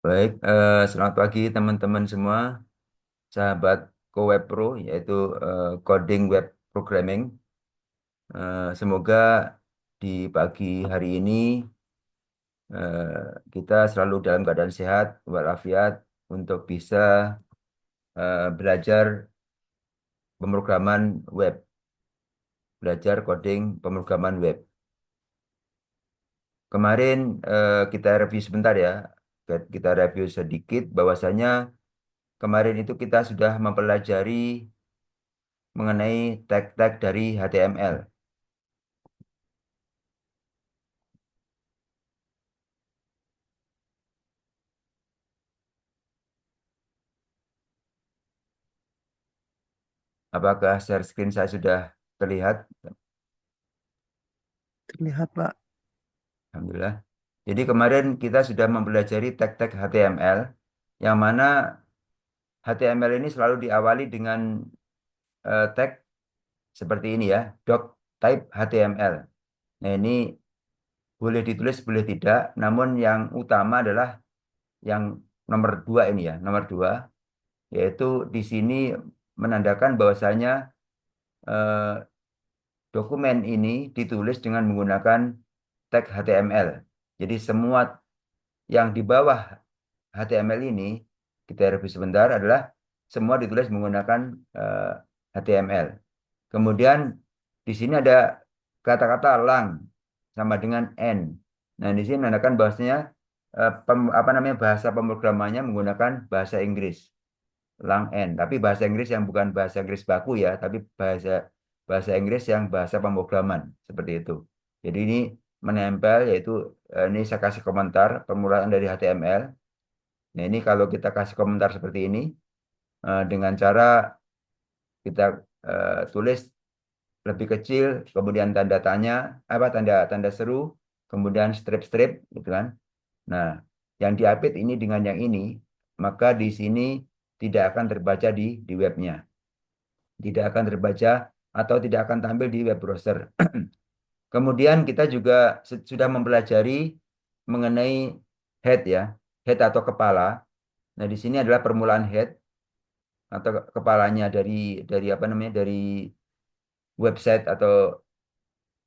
Baik, selamat pagi teman-teman semua, sahabat Web Pro, yaitu coding web programming. Semoga di pagi hari ini kita selalu dalam keadaan sehat walafiat untuk bisa belajar pemrograman web, belajar coding pemrograman web. Kemarin kita review sebentar ya, kita review sedikit bahwasanya kemarin itu kita sudah mempelajari mengenai tag-tag dari HTML. Apakah share screen saya sudah terlihat? Terlihat, Pak. Alhamdulillah. Jadi kemarin kita sudah mempelajari tag-tag HTML, yang mana HTML ini selalu diawali dengan tag seperti ini ya, doc type HTML. Nah ini boleh ditulis, boleh tidak, namun yang utama adalah yang nomor dua ini ya, nomor dua, yaitu di sini menandakan bahwasanya eh, dokumen ini ditulis dengan menggunakan tag HTML. Jadi semua yang di bawah HTML ini, kita review sebentar, adalah semua ditulis menggunakan eh, HTML. Kemudian di sini ada kata-kata lang sama dengan n. Nah, di sini menandakan bahwasanya apa namanya bahasa pemrogramannya menggunakan bahasa Inggris lang N, tapi bahasa Inggris yang bukan bahasa Inggris baku ya, tapi bahasa bahasa Inggris yang bahasa pemrograman seperti itu. Jadi ini menempel, yaitu ini saya kasih komentar permulaan dari HTML. Nah ini kalau kita kasih komentar seperti ini dengan cara kita tulis lebih kecil, kemudian tanda tanya, apa tanda tanda seru, kemudian strip-strip gitu kan. Nah, yang diapit ini dengan yang ini, maka di sini tidak akan terbaca di webnya, tidak akan terbaca atau tidak akan tampil di web browser. Kemudian kita juga sudah mempelajari mengenai head ya, head atau kepala. Nah, di sini adalah permulaan head atau kepalanya dari apa namanya dari website atau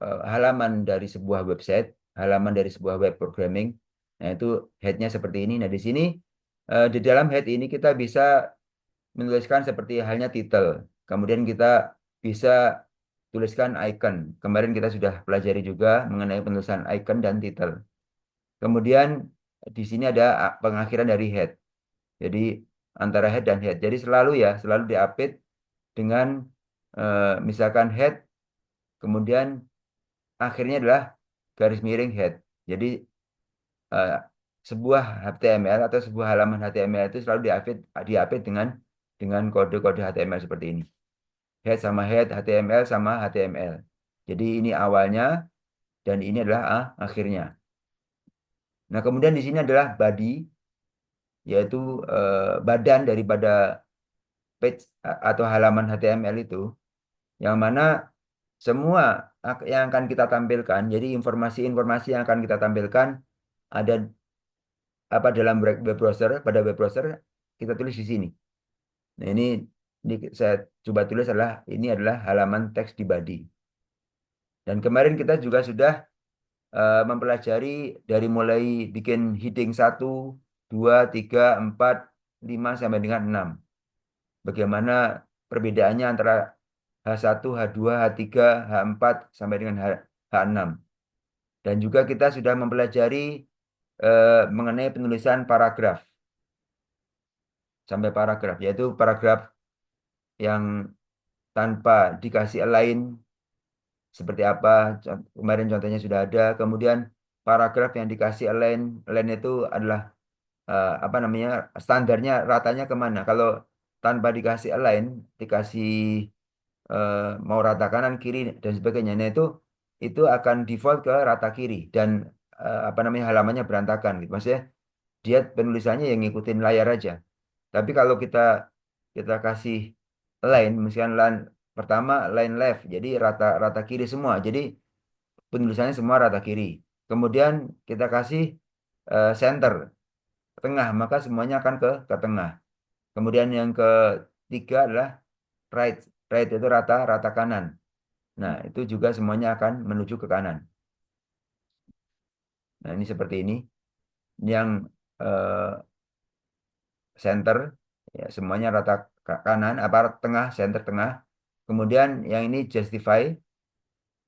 halaman dari sebuah website, halaman dari sebuah web programming. Nah, itu headnya seperti ini. Nah, di sini di dalam head ini kita bisa menuliskan seperti halnya title. Kemudian kita bisa tuliskan icon. Kemarin kita sudah pelajari juga mengenai penulisan icon dan title. Kemudian di sini ada pengakhiran dari head. Jadi antara head dan head. Jadi selalu ya, selalu diapit dengan misalkan head, kemudian akhirnya adalah garis miring head. Jadi eh, sebuah HTML atau sebuah halaman HTML itu selalu diapit dengan kode-kode HTML seperti ini. Head sama head, HTML sama HTML. Jadi ini awalnya dan ini adalah akhirnya. Nah, kemudian di sini adalah body, yaitu badan daripada page atau halaman HTML itu, yang mana semua yang akan kita tampilkan, jadi informasi-informasi yang akan kita tampilkan ada apa dalam web browser, pada web browser kita tulis di sini. Nah, ini saya coba tulis ini adalah halaman teks di body. Dan kemarin kita juga sudah mempelajari dari mulai bikin heading 1, 2, 3, 4, 5 sampai dengan 6. Bagaimana perbedaannya antara H1, H2, H3, H4 sampai dengan H6. Dan juga kita sudah mempelajari mengenai penulisan paragraf sampai paragraf, yaitu paragraf yang tanpa dikasih align seperti apa. Kemarin contohnya sudah ada. Kemudian paragraf yang dikasih align, align itu adalah apa namanya standarnya ratanya kemana. Kalau tanpa dikasih align, dikasih mau rata kanan kiri dan sebagainya, nah itu akan default ke rata kiri dan apa namanya halamannya berantakan gitu. Maksudnya dia penulisannya yang ngikutin layar aja. Tapi kalau kita kita kasih line, misalkan line pertama line left, jadi rata rata kiri semua. Jadi penulisannya semua rata kiri. Kemudian kita kasih center. tengah, maka semuanya akan ke tengah. Kemudian yang ketiga adalah right. Right itu rata rata kanan. Nah, itu juga semuanya akan menuju ke kanan. Nah, ini seperti ini. Ini yang eh, center, ya, semuanya rata kanan, apa tengah, center tengah. Kemudian yang ini justify,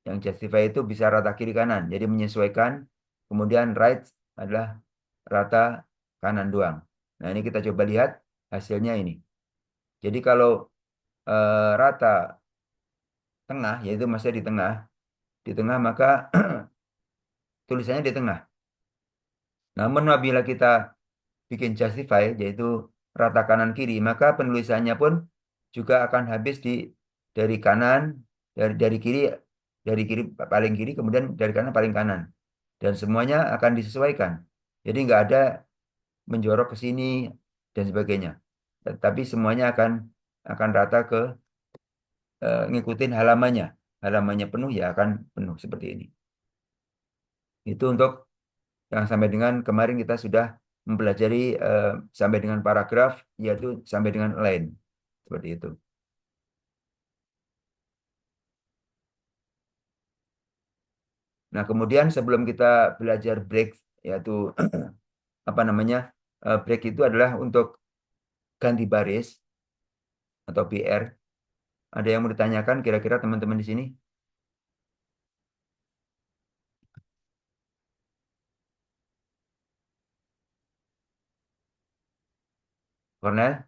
yang justify itu bisa rata kiri kanan, jadi menyesuaikan. Kemudian right adalah rata kanan doang. Nah, ini kita coba lihat hasilnya ini. Jadi kalau rata tengah, yaitu masih di tengah maka tulisannya di tengah. Namun apabila kita bikin justify, yaitu rata kanan kiri, maka penulisannya pun juga akan habis dari kanan, dari kiri, dari kiri paling kiri, kemudian dari kanan paling kanan, dan semuanya akan disesuaikan. Jadi nggak ada menjorok ke sini dan sebagainya. Tapi semuanya akan rata ngikutin halamannya. Halamannya penuh ya akan penuh seperti ini. Itu untuk yang sampai dengan kemarin kita sudah mempelajari eh, sampai dengan paragraf, yaitu sampai dengan line. Seperti itu. Nah, kemudian sebelum kita belajar break, yaitu apa namanya, break itu adalah untuk ganti baris atau BR. Ada yang mau ditanyakan kira-kira teman-teman di sini? Cornel,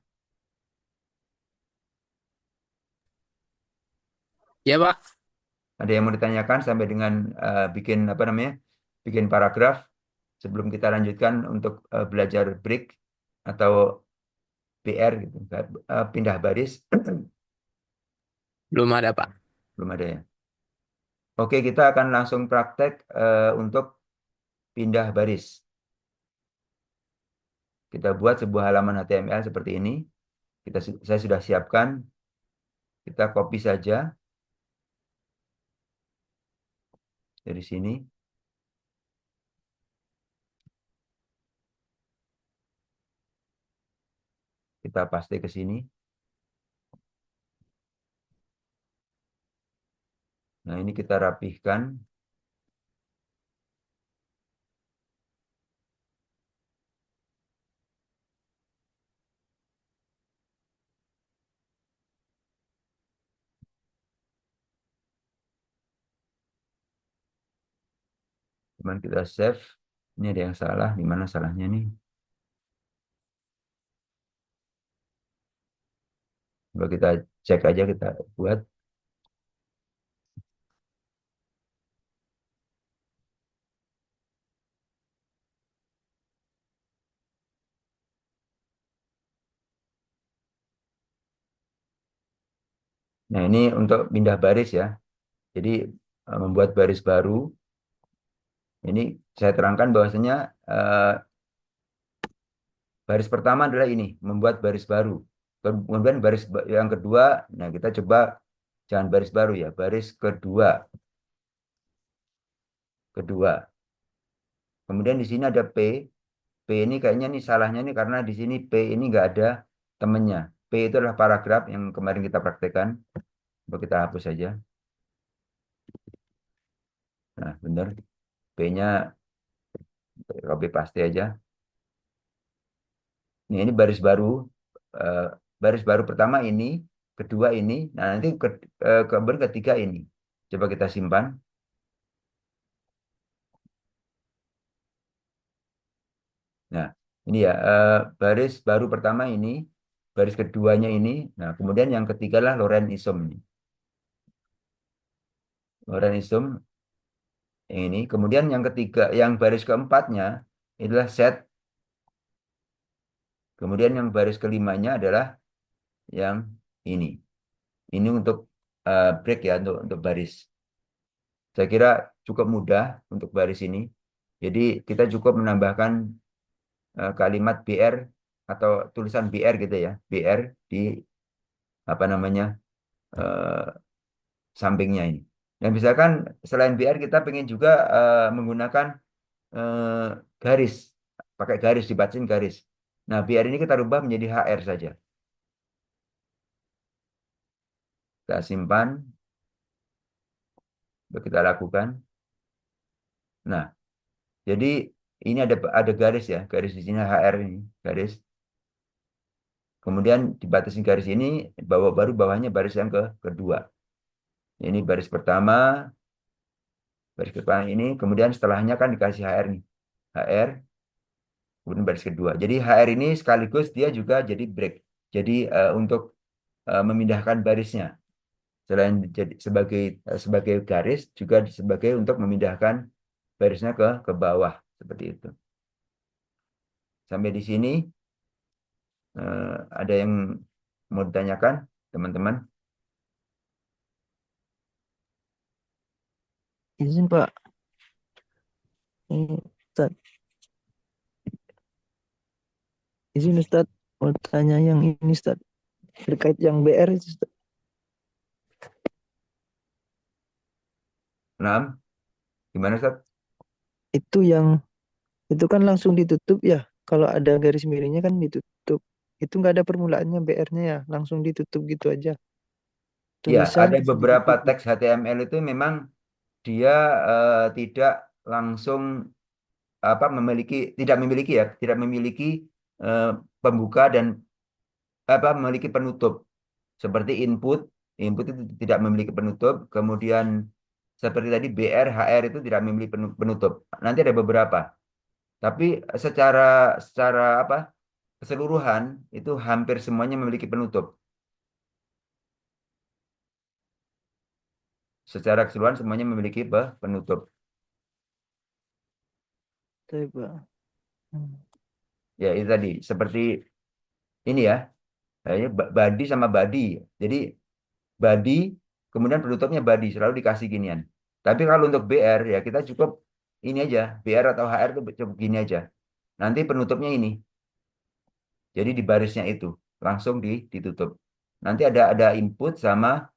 Ya, Pak. ada yang mau ditanyakan sampai dengan bikin apa namanya, bikin paragraf sebelum kita lanjutkan untuk belajar break atau BR gitu, pindah baris. Belum ada, Pak. Belum ada ya. Oke, kita akan langsung praktek untuk pindah baris. Kita buat sebuah halaman HTML seperti ini. Saya sudah siapkan. Kita copy saja dari sini. Kita paste ke sini. Nah, ini kita rapihkan. Kemudian kita save. Ini ada yang salah. Di mana salahnya nih? Coba kita cek aja, kita buat. Nah, ini untuk pindah baris ya. Jadi membuat baris baru. Ini saya terangkan bahwasanya eh, baris pertama adalah ini, membuat baris baru. Kemudian yang kedua, nah kita coba jangan baris baru ya, baris kedua, kedua. Kemudian di sini ada P. P ini kayaknya nih salahnya nih karena di sini P ini nggak ada temennya. P itu adalah paragraf yang kemarin kita praktekkan. Coba kita hapus saja. Nah, benar. P-nya copy paste aja. Ini baris baru. Eh, baris baru pertama ini, kedua ini. Nah, nanti kemudian ketiga ini. Coba kita simpan. Nah, ini ya, baris baru pertama ini, baris keduanya ini. Nah, kemudian yang ketiga lah Loren isom ini. Loren isom yang ini. Kemudian yang ketiga, yang baris keempatnya adalah set. Kemudian yang baris kelimanya adalah yang ini. Ini untuk break ya, untuk baris. Saya kira cukup mudah untuk baris ini. Jadi kita cukup menambahkan kalimat BR atau tulisan BR gitu ya, BR di apa namanya, eh, sampingnya ini. Dan misalkan selain BR kita pengen juga menggunakan eh, garis. pakai garis, dibatasin garis. Nah, BR ini kita rubah menjadi HR saja. Kita simpan, kita lakukan. Nah, jadi ini ada garis ya, garis di sini HR ini, garis. Kemudian dibatasi garis ini, baru bawahnya baris yang kedua. Ini baris pertama, baris pertama ini, kemudian setelahnya kan dikasih HR nih. HR, kemudian baris kedua. Jadi HR ini sekaligus dia juga jadi break. Jadi untuk memindahkan barisnya. Selain jadi sebagai garis, juga sebagai untuk memindahkan barisnya ke bawah. Seperti itu. Sampai di sini ada yang mau ditanyakan, teman-teman? Izin Pak, ini Ustaz, izin Ustaz, mau tanya yang ini Ustaz, terkait yang BR itu Ustaz. Nah, gimana, Ustaz? Itu yang, itu kan langsung ditutup ya, kalau ada garis miringnya kan ditutup. Itu nggak ada permulaannya BR-nya ya, langsung ditutup gitu aja. Ya, Tulisan ada terus beberapa ditutup gitu. teks HTML itu memang dia tidak langsung tidak memiliki ya, tidak memiliki eh, pembuka dan memiliki penutup. Seperti input itu tidak memiliki penutup. Kemudian seperti tadi BR, HR itu tidak memiliki penutup. Nanti ada beberapa. Tapi secara secara apa keseluruhan itu hampir semuanya memiliki penutup. Secara keseluruhan semuanya memiliki penutup. Tapi Pak. Hmm. Ya itu tadi seperti ini ya, kayaknya body sama body. Jadi body kemudian penutupnya body selalu dikasih ginian. Tapi kalau untuk BR ya kita cukup ini aja, BR atau HR itu cukup gini aja. Nanti penutupnya ini. Jadi di barisnya itu langsung ditutup. Nanti ada input sama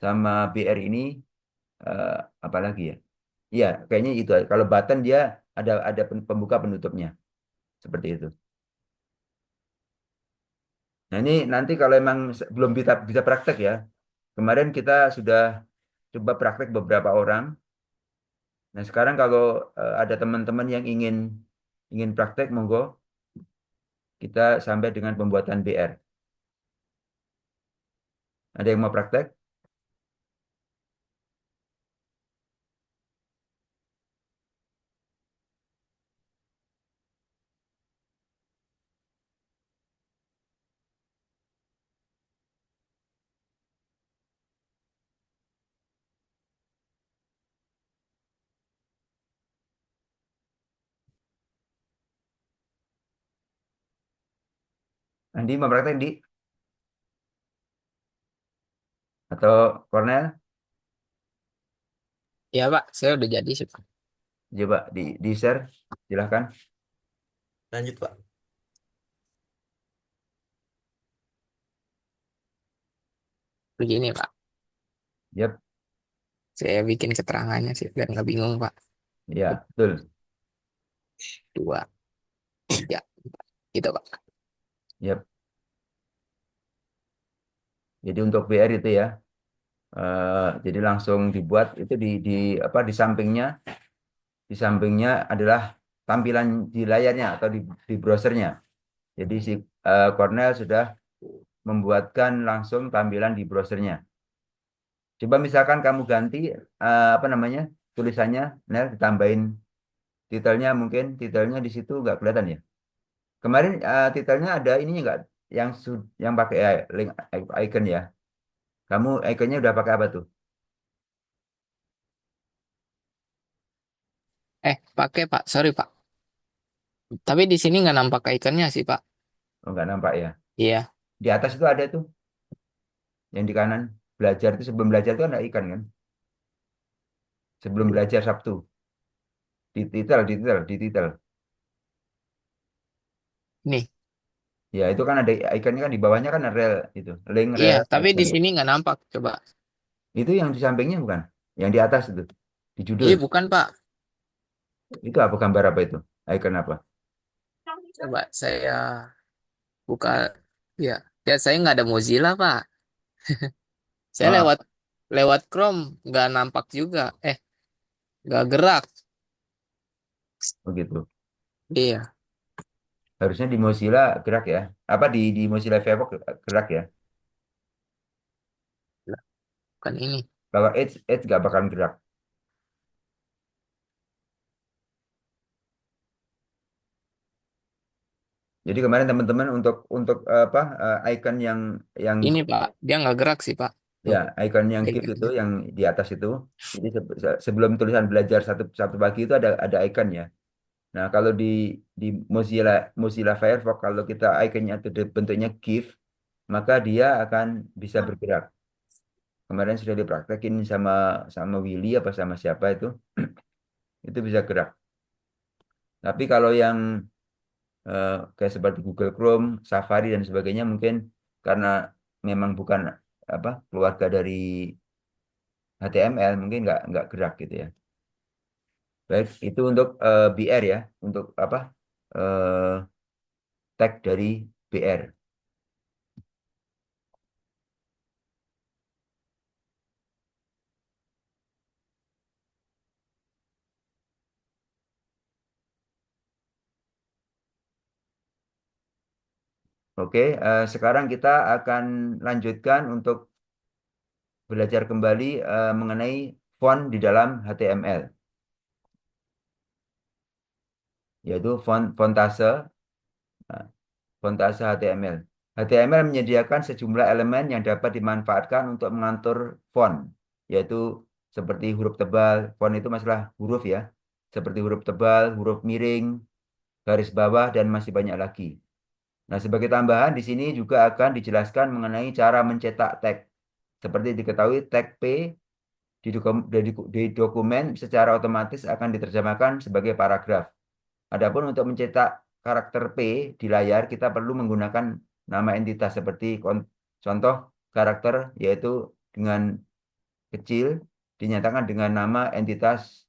sama BR ini eh, apa lagi ya? Iya, kayaknya itu. Kalau button dia ada pembuka penutupnya seperti itu. Nah, ini nanti kalau emang belum bisa bisa praktek ya. Kemarin kita sudah coba praktek beberapa orang. Nah, sekarang kalau ada teman-teman yang ingin ingin praktek, monggo kita sampai dengan pembuatan BR. Ada yang mau praktek? Andi mau praktek di atau Cornell? Ya Pak, saya udah jadi sih Pak. Coba di share, silahkan. Lanjut Pak. Begini Pak, Yap, saya bikin keterangannya sih biar nggak bingung Pak. ya betul. Dua, tiga, empat. Gitu Pak. Yap. Jadi untuk BR itu ya, jadi langsung dibuat itu di sampingnya adalah tampilan di layarnya atau di browsernya. Jadi si Cornell sudah membuatkan langsung tampilan di browsernya. Coba misalkan kamu ganti apa namanya tulisannya, Nel, ditambahin titelnya mungkin titelnya di situ nggak kelihatan ya. Kemarin titelnya ada ininya nggak yang pakai link icon ya. Kamu iconnya udah pakai apa tuh? Pakai Pak, sorry Pak. Tapi di sini nggak nampak ikonnya sih Pak. Oh, nggak nampak ya. Iya, Di atas itu ada tuh yang di kanan. Belajar itu sebelum belajar itu ada ikan kan? Sebelum belajar Sabtu. Di titel. nih. Ya itu kan ada ikonnya kan di bawahnya kan ada rel itu, link Iya, rel tapi di icon. sini nggak nampak. Coba. Itu yang di sampingnya bukan? Yang di atas itu, di judul. Bukan Pak. Itu apa gambar apa itu? Icon apa? Coba saya buka. Ya, ya saya nggak ada Mozilla, Pak. Saya Ah, lewat lewat Chrome nggak nampak juga. Nggak gerak. begitu. Iya, Harusnya di Mozilla gerak ya. Apa di Mozilla Firefox gerak ya. bukan ini. Kalau Edge nggak bakalan gerak. Jadi kemarin teman-teman untuk apa icon yang Ini Pak, dia nggak gerak sih Pak. ya Tuh, icon yang kayak keep itu gini. yang di atas itu. Jadi sebelum tulisan belajar satu satu pagi itu ada icon ya. Nah, kalau di Mozilla Mozilla Firefox kalau kita ikonnya itu bentuknya GIF, maka dia akan bisa bergerak. Kemarin sudah dipraktekin sama sama Willy apa sama siapa itu bisa gerak. Tapi kalau yang kayak seperti Google Chrome, Safari dan sebagainya mungkin karena memang bukan apa keluarga dari HTML mungkin nggak gerak gitu ya. Baik, itu untuk BR ya, untuk apa eh, tag dari BR. Oke, sekarang kita akan lanjutkan untuk belajar kembali mengenai font di dalam HTML, yaitu fontase, nah, fontase HTML. HTML menyediakan sejumlah elemen yang dapat dimanfaatkan untuk mengatur font, yaitu seperti huruf tebal, font itu masalah huruf ya, seperti huruf tebal, huruf miring, garis bawah, dan masih banyak lagi. Nah, sebagai tambahan di sini juga akan dijelaskan mengenai cara mencetak teks. Seperti diketahui, tag P di dokumen secara otomatis akan diterjemahkan sebagai paragraf. Adapun untuk mencetak karakter P di layar, kita perlu menggunakan nama entitas seperti contoh karakter yaitu dengan kecil dinyatakan dengan nama entitas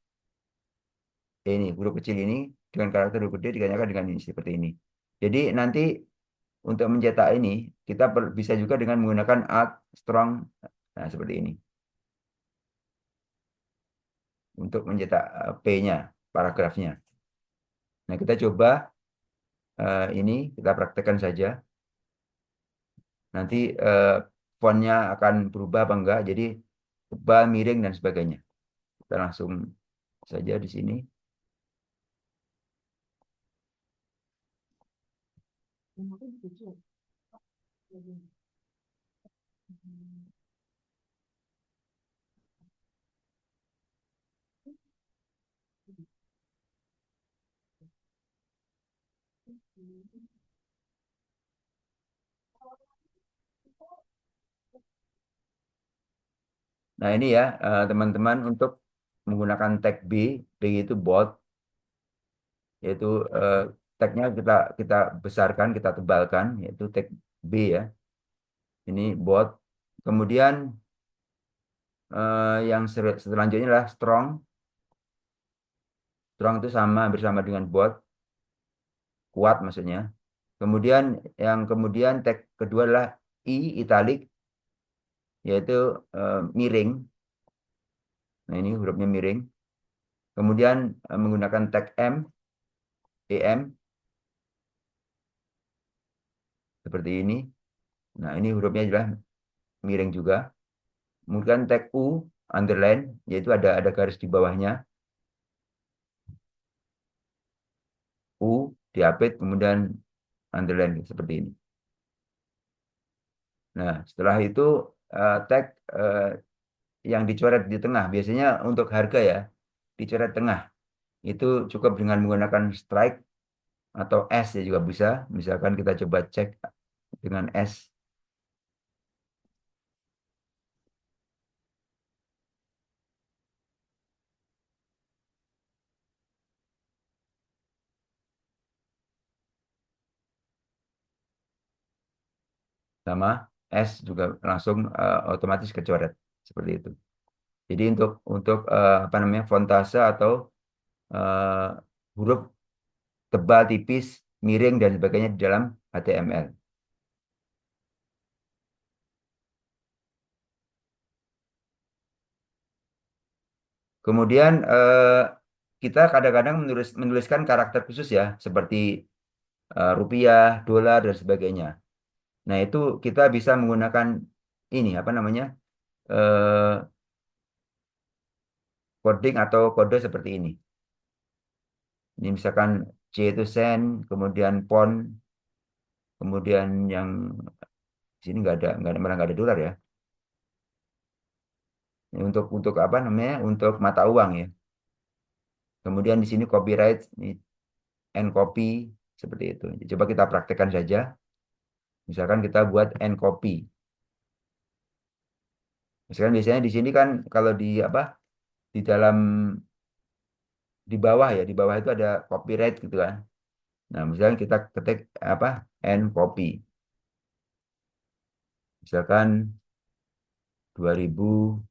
ini, huruf kecil ini dengan karakter huruf gede dinyatakan dengan ini seperti ini. Jadi nanti untuk mencetak ini kita bisa juga dengan menggunakan alt strong nah seperti ini untuk mencetak P-nya, paragrafnya. Nah, kita coba ini kita praktekkan saja. Nanti fontnya akan berubah apa enggak. Jadi tebal, miring dan sebagainya. Kita langsung saja di sini. Nah, ini ya teman-teman untuk menggunakan tag B itu bold, yaitu eh, tagnya kita besarkan, kita tebalkan, yaitu tag B ya. Ini bold. Kemudian yang selanjutnya adalah strong. Strong itu sama bersama dengan bold, kuat maksudnya. Kemudian kemudian tag kedua adalah italic, yaitu miring. Nah, ini hurufnya miring. Kemudian menggunakan tag em seperti ini. Nah, ini hurufnya adalah miring juga. Kemudian tag underline, yaitu ada garis di bawahnya. U diapit, kemudian underline seperti ini. Nah, setelah itu tag yang dicoret di tengah, biasanya untuk harga ya, dicoret tengah. Itu cukup dengan menggunakan strike atau S ya juga bisa. Misalkan kita coba cek dengan S sama S juga langsung otomatis kecoret seperti itu. Jadi untuk apa namanya fontase atau huruf tebal tipis miring dan sebagainya di dalam HTML. Kemudian kita kadang-kadang menuliskan karakter khusus ya, seperti rupiah, dolar dan sebagainya. Nah, itu kita bisa menggunakan ini apa namanya? eh, coding atau kode seperti ini. Ini misalkan C itu sen, kemudian pon, kemudian yang di sini malah nggak ada dolar ya. Ini untuk apa namanya? Untuk mata uang ya. Kemudian di sini copyright, ini and copy seperti itu. Coba kita praktekkan saja. Misalkan kita buat and copy. Misalkan biasanya di sini kan kalau di apa di dalam di bawah ya di bawah itu ada copyright gitu kan. Nah misalkan kita ketik apa and copy. Misalkan 2025.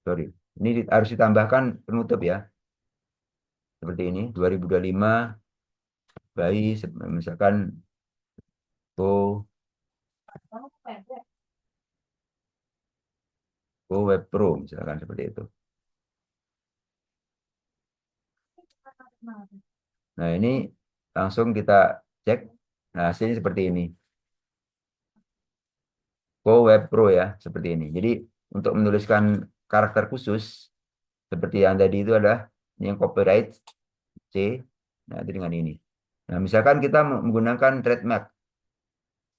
Sorry. Ini harus ditambahkan penutup ya. Seperti ini 2025 misalkan Go Go Web Pro misalkan seperti itu. Nah ini langsung kita cek. Nah hasilnya seperti ini. Go Web Pro ya seperti ini. Jadi untuk menuliskan karakter khusus seperti yang tadi itu adalah ini yang copyright C. Nah itu dengan ini. Nah misalkan kita menggunakan trademark,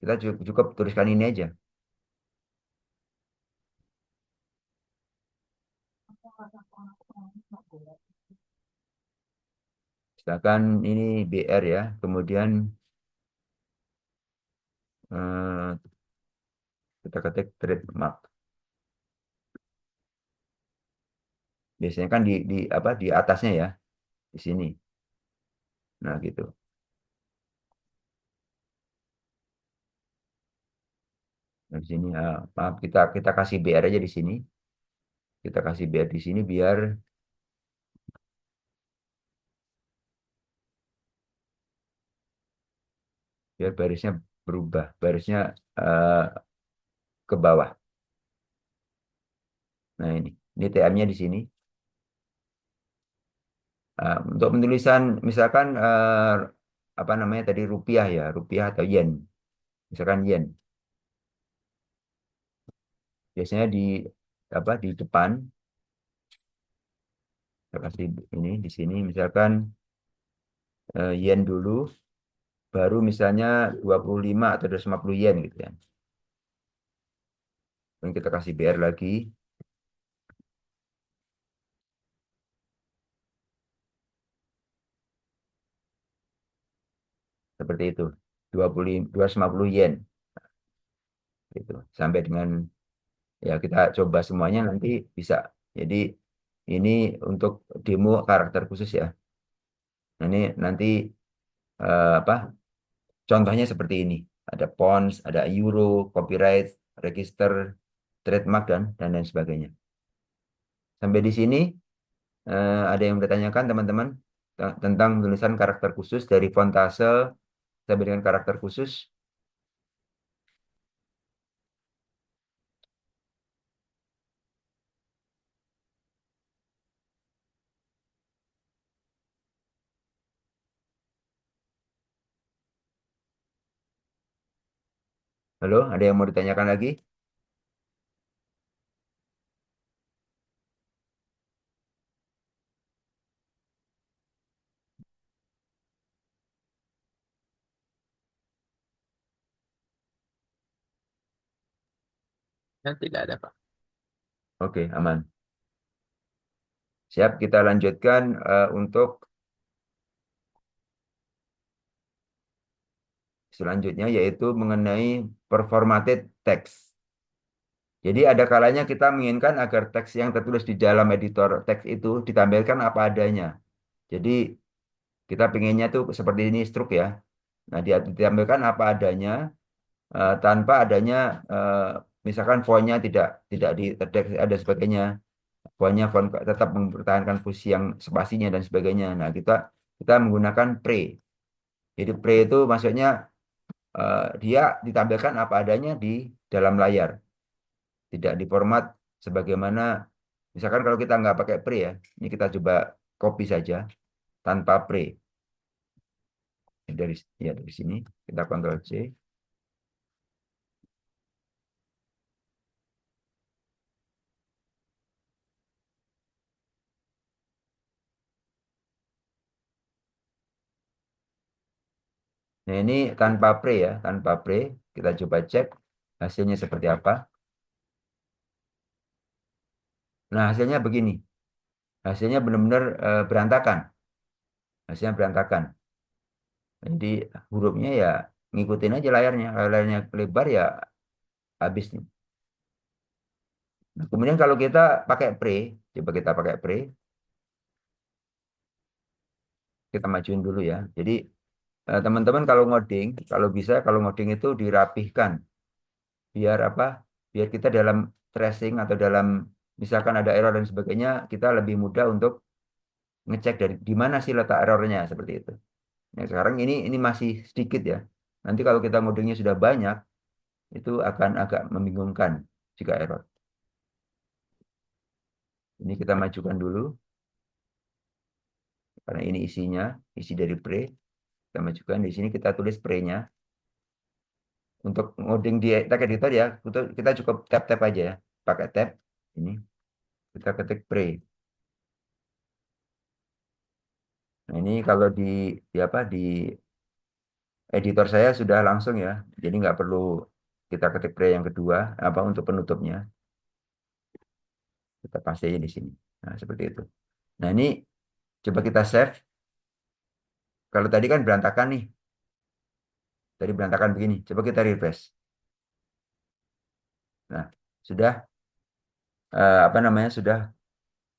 kita cukup tuliskan ini aja. Misalkan ini BR ya, kemudian eh, kita ketik trademark. Biasanya kan di apa di atasnya ya, di sini. Nah gitu. Nah, di sini maaf kita kasih BR aja di sini. Kita kasih BR di sini biar barisnya berubah, barisnya eh, ke bawah. Nah ini TM-nya di sini. Untuk penulisan misalkan apa namanya tadi rupiah ya, rupiah atau yen. Misalkan yen. Biasanya di apa di depan saya kasih ini di sini misalkan yen dulu baru misalnya 25 atau 250 yen gitu ya. Dan kita kasih BR lagi seperti itu. 250 yen gitu. Sampai dengan ya kita coba semuanya nanti bisa. Jadi ini untuk demo karakter khusus ya. Nah, ini nanti apa contohnya seperti ini. Ada pounds, ada euro, copyright, register, trademark dan lain sebagainya. Sampai di sini ada yang bertanyakan teman-teman tentang tulisan karakter khusus dari fontase sampai dengan karakter khusus. Halo, ada yang mau ditanyakan lagi? Ya, tidak ada, Pak. Oke, aman. Siap, kita lanjutkan untuk selanjutnya yaitu mengenai performated text. Jadi ada kalanya kita menginginkan agar teks yang tertulis di dalam editor teks itu ditampilkan apa adanya. Jadi kita pengennya tuh seperti ini struk ya. Nah, dia ditampilkan apa adanya tanpa adanya misalkan fontnya tidak di teks ada sebagainya. font tetap mempertahankan posisi yang spasinya dan sebagainya. Nah, kita menggunakan pre. Jadi pre itu maksudnya dia ditampilkan apa adanya di dalam layar, tidak diformat sebagaimana misalkan kalau kita nggak pakai pre ya, ini kita coba copy saja tanpa pre dari ya dari sini kita Ctrl C. Nah ini tanpa pre ya, tanpa pre kita coba cek hasilnya seperti apa. Nah hasilnya begini, hasilnya benar-benar berantakan, hasilnya berantakan. Jadi hurufnya ya ngikutin aja layarnya, kalau layarnya lebar ya habis nih. Nah, kemudian kalau kita pakai pre, coba kita pakai pre, kita majuin dulu ya. Jadi teman-teman kalau ngoding, kalau bisa kalau ngoding itu dirapihkan, biar apa? Biar kita dalam tracing atau dalam misalkan ada error dan sebagainya, kita lebih mudah untuk ngecek dari di mana sih letak errornya seperti itu. Nah, sekarang ini masih sedikit ya. Nanti kalau kita ngodingnya sudah banyak, itu akan agak membingungkan jika error. Ini kita majukan dulu karena ini isinya, isi dari pre. Kita majukan di sini kita tulis pre-nya. Untuk ngoding di tag editor ya, kita cukup tap-tap aja ya. Pakai tab ini kita ketik pre. Nah, ini kalau di apa di editor saya sudah langsung ya. Jadi nggak perlu kita ketik pre yang kedua apa untuk penutupnya. Kita paste aja di sini. Nah, seperti itu. Nah, ini coba kita save. Kalau tadi kan berantakan nih. Tadi berantakan begini. Coba kita refresh. Nah, sudah apa namanya? Sudah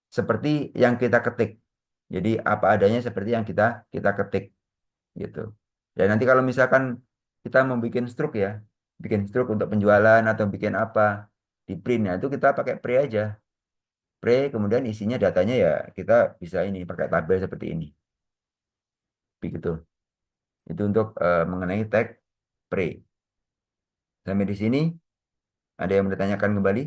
seperti yang kita ketik. Jadi apa adanya seperti yang kita ketik gitu. Dan nanti kalau misalkan kita mau bikin struk ya, bikin struk untuk penjualan atau bikin apa di print, nah itu kita pakai pre aja. Pre kemudian isinya datanya ya kita bisa ini pakai tabel seperti ini. Begitu. Itu untuk mengenai tag pre. Sampai di sini ada yang bertanyakan kembali?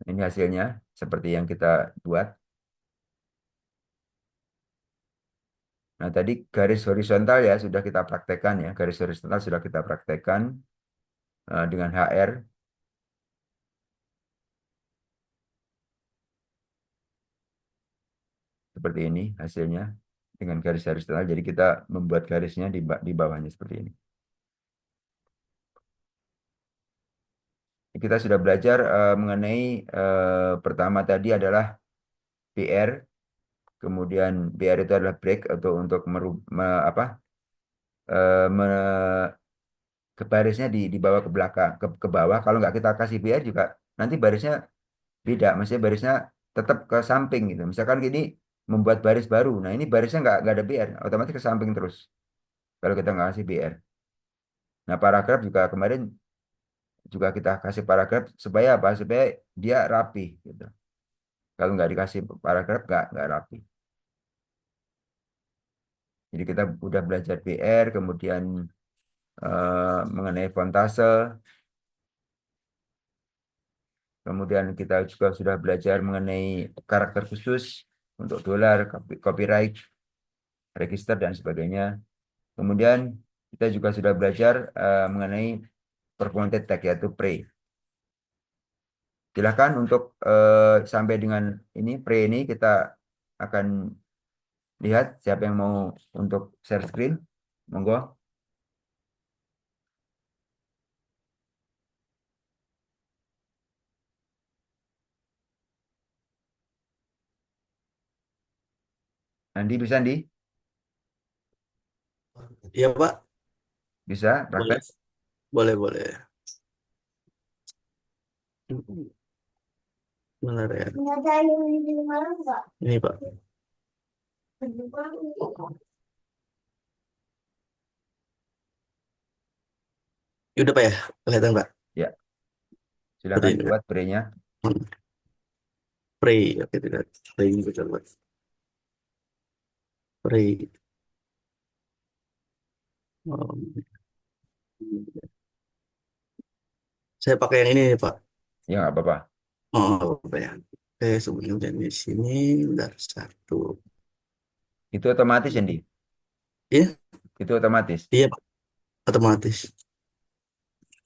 Ini hasilnya seperti yang kita buat. Nah, tadi garis horizontal ya sudah kita praktekkan ya. Garis horizontal sudah kita praktekkan dengan HR. Seperti ini hasilnya dengan garis horizontal. Jadi kita membuat garisnya di bawahnya seperti ini. Kita sudah belajar mengenai pertama tadi adalah BR. Kemudian BR itu adalah break atau untuk apa, ke barisnya dibawa ke belakang ke bawah. Kalau nggak kita kasih BR juga nanti barisnya beda, maksudnya barisnya tetap ke samping gitu. Misalkan gini membuat baris baru, nah ini barisnya nggak ada BR, otomatis ke samping terus kalau kita nggak kasih BR. Nah paragraf juga kemarin juga kita kasih paragraf supaya apa? Supaya dia rapi gitu. Kalau nggak dikasih paragraf nggak rapi. Jadi kita udah belajar BR, kemudian mengenai fontase, kemudian kita juga sudah belajar mengenai karakter khusus untuk dolar, copyright, register dan sebagainya. Kemudian kita juga sudah belajar mengenai performative tag yaitu pre. Silahkan untuk sampai dengan ini pre ini kita akan lihat siapa yang mau untuk share screen. Monggo. Andi bisa Andi? Iya, Pak. Bisa Boleh. praktek? Boleh, boleh. Benar ya. Ini, Pak. Ya udah Pak ya, kelihatan Pak. Ya, Seperti silakan ini Pak. buat pre-nya. Hmm. Pray, oke tidak. Pray betul Pak. Pray. Um, saya pakai yang ini nih, Pak. Ya, nggak apa-apa. Oh, apa ya? Oke, sebelumnya di sini bentar satu. Itu otomatis, Andy. Iya, Itu otomatis. iya Pak. Otomatis.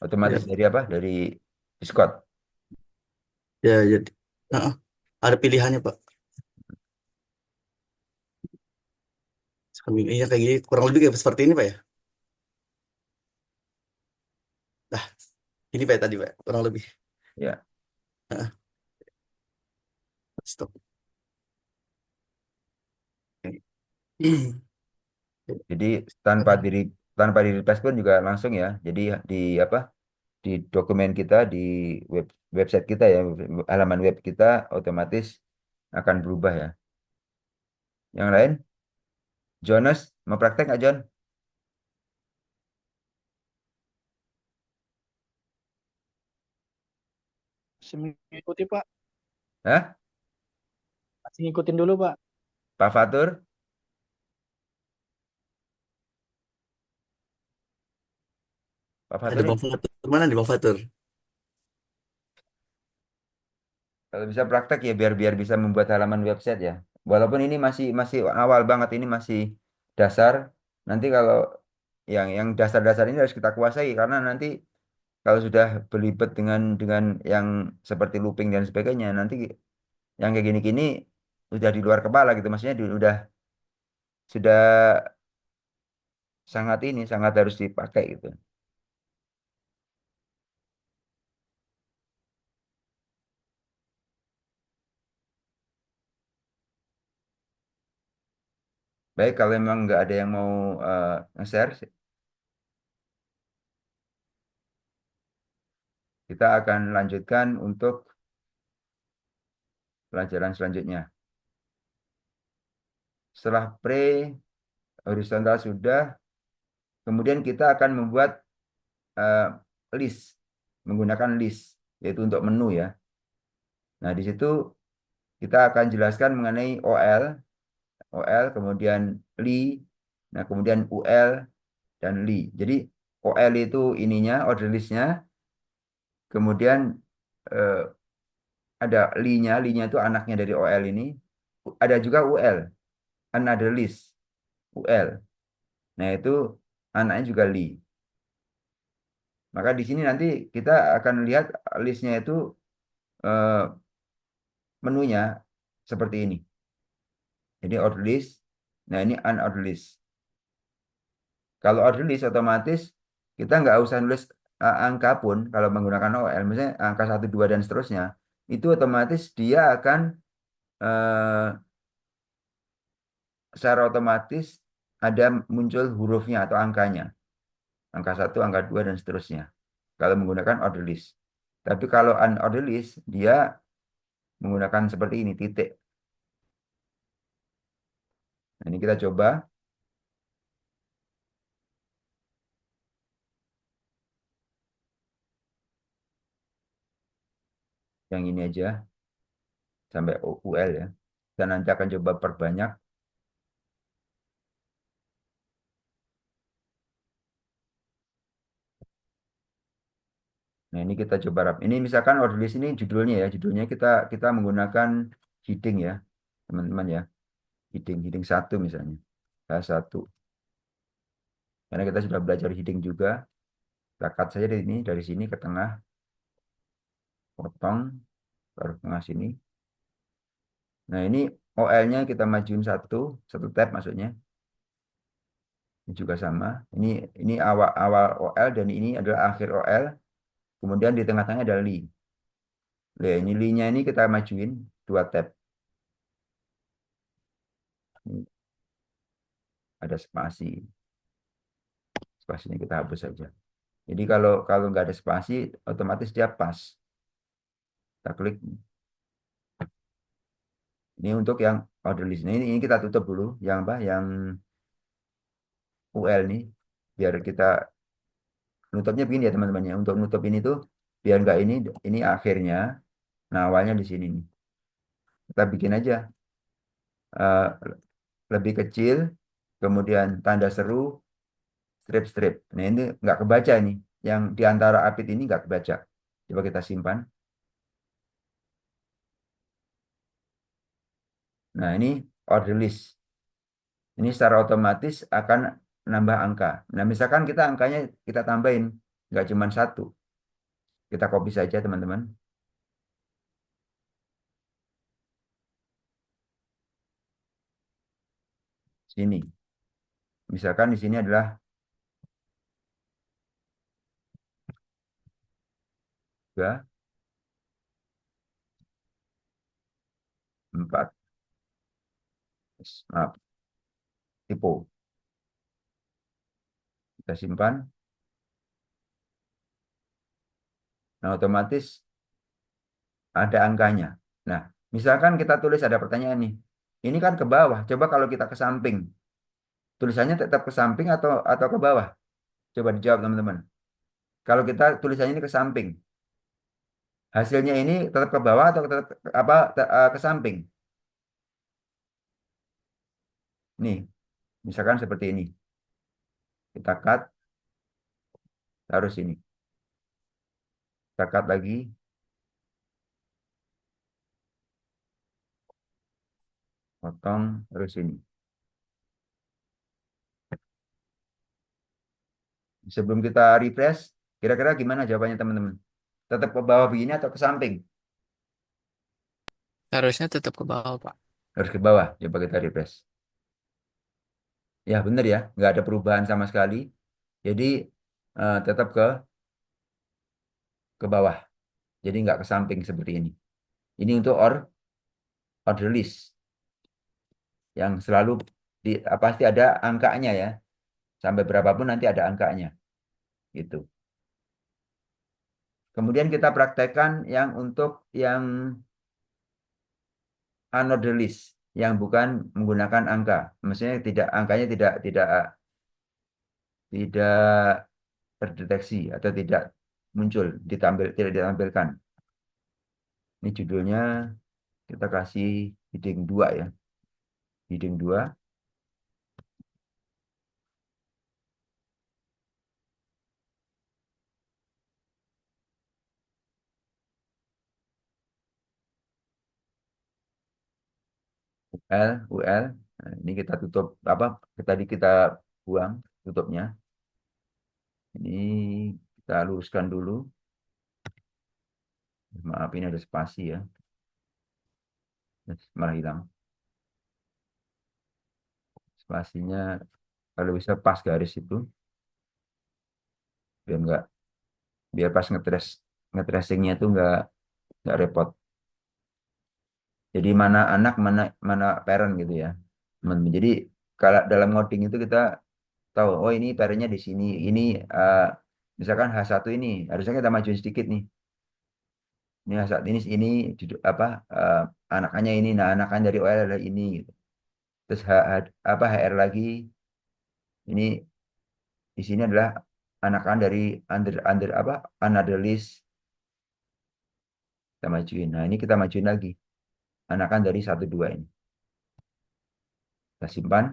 Otomatis Ya, dari apa? Dari Discord. ya jadi. Nah, ada pilihannya Pak. Samping iya kayak gini, kurang lebih kayak seperti ini Pak ya. Nah, ini Pak ya tadi Pak, kurang lebih. Ya. Nah, stop. Oke. Jadi tanpa di replace pun juga langsung ya. Jadi di apa? Di dokumen kita di website kita ya, halaman web kita otomatis akan berubah ya. Yang lain, Jonas mau praktek nggak John? Masih mengikuti Pak. Hah? Masih ngikutin dulu Pak. Pak Fatur? Pak Ada Fatur Bang ini Fatur. Mana nih Bang Fatur? kalau bisa praktek ya biar biar bisa membuat halaman website ya. Walaupun ini masih masih awal banget, ini masih dasar. Nanti kalau yang dasar-dasar ini harus kita kuasai karena nanti kalau sudah berlibat dengan yang seperti looping dan sebagainya, nanti yang kayak gini-gini udah di luar kepala gitu. Maksudnya udah sudah sangat ini sangat harus dipakai gitu. Baik, kalau memang nggak ada yang mau nge-share, kita akan lanjutkan untuk pelajaran selanjutnya. Setelah pre horizontal sudah, kemudian kita akan membuat eh, list, menggunakan list, yaitu untuk menu ya. Nah, di situ kita akan jelaskan mengenai OL, kemudian li, nah kemudian UL dan li. Jadi OL itu ininya, order listnya, kemudian eh, ada li-nya itu anaknya dari OL ini. Ada juga UL, another list, UL. Nah, itu anaknya juga li. Maka di sini nanti kita akan lihat listnya itu eh, menunya seperti ini. Jadi order list, nah ini unordered list. Kalau order list otomatis kita nggak usah nulis angka pun kalau menggunakan OL, misalnya angka 1, 2 dan seterusnya, itu otomatis dia akan eh, secara otomatis ada muncul hurufnya atau angkanya. Angka 1, angka 2 dan seterusnya. Kalau menggunakan order list. Tapi kalau unordered list, dia menggunakan seperti ini, titik. Nah, ini kita coba yang ini aja, sampai UL ya. Dan nanti akan coba perbanyak. Nah, ini kita coba rap. Ini misalkan order list ini judulnya ya. Judulnya kita kita menggunakan heading ya, teman-teman ya. Heading 1 misalnya. H1. Karena kita sudah belajar heading juga. Kita cut saja dari sini ke tengah, potong, taruh tengah sini. Nah, ini OL-nya kita majuin satu tab maksudnya. Ini juga sama. Ini awal awal OL dan ini adalah akhir OL. Kemudian di tengah-tengah ada li. Nah, ini li-nya ini kita majuin 2 tab. Ini ada spasi. Spasinya kita hapus saja. Jadi kalau kalau nggak ada spasi, otomatis dia pas. Kita klik. Ini untuk yang order list. Nah, ini kita tutup dulu. Yang apa? Yang UL nih. Biar kita nutupnya begini ya teman-teman ya. Untuk nutup ini tuh biar nggak ini akhirnya. Nah, awalnya di sini nih. Kita bikin aja eh, lebih kecil, kemudian tanda seru, strip-strip. Nah, ini nggak kebaca nih. Yang di antara apit ini nggak kebaca. Coba kita simpan. Nah, ini order list. Ini secara otomatis akan nambah angka. Nah, misalkan kita angkanya kita tambahin, nggak cuma satu. Kita copy saja, teman-teman. Sini. Misalkan di sini adalah 3, 4. Maaf, typo. Kita simpan. Nah, otomatis ada angkanya. Nah, misalkan kita tulis ada pertanyaan nih. Ini kan ke bawah. Coba kalau kita ke samping. Tulisannya tetap ke samping atau ke bawah? Coba dijawab, teman-teman. Kalau kita tulisannya ini ke samping, hasilnya ini tetap ke bawah atau tetap ke samping? Nih, misalkan seperti ini. Kita cut, taruh sini. Kita cut lagi. Potong, terus ini. Sebelum kita refresh, kira-kira gimana jawabannya, teman-teman? Tetap ke bawah begini atau ke samping? Harusnya tetap ke bawah, Pak. Harus ke bawah. Coba kita refresh. Ya, benar ya. Nggak ada perubahan sama sekali. Jadi, tetap ke bawah. Jadi, nggak ke samping seperti ini. Ini untuk order list. Yang selalu pasti ada angkanya ya. Sampai berapapun nanti ada angkanya. Gitu. Kemudian kita praktekkan yang untuk yang unordered list. Yang bukan menggunakan angka. Maksudnya angkanya tidak terdeteksi atau tidak muncul, tidak ditampilkan. Ini judulnya kita kasih heading 2 ya. Heading 2 UL. Nah, ini kita tutup tadi kita buang tutupnya. Ini kita luruskan dulu. Maaf ini ada spasi ya. Malah hilang. Spasinya kalau bisa pas garis itu biar nggak biar pas ngetracingnya itu nggak repot. Jadi mana anak mana mana parent gitu ya. Jadi kalau dalam ngoding itu kita tahu oh ini parentnya di sini. Ini eh, misalkan H1 ini harusnya kita majuin sedikit nih. Ini H1 ini eh, anakannya ini. Nah, anakan dari OL adalah ini gitu. Terus HR lagi ini di sini adalah anakan dari under under apa another list kita majuin. Nah, ini kita majuin lagi. Anakan dari 1 2 ini. Kita simpan.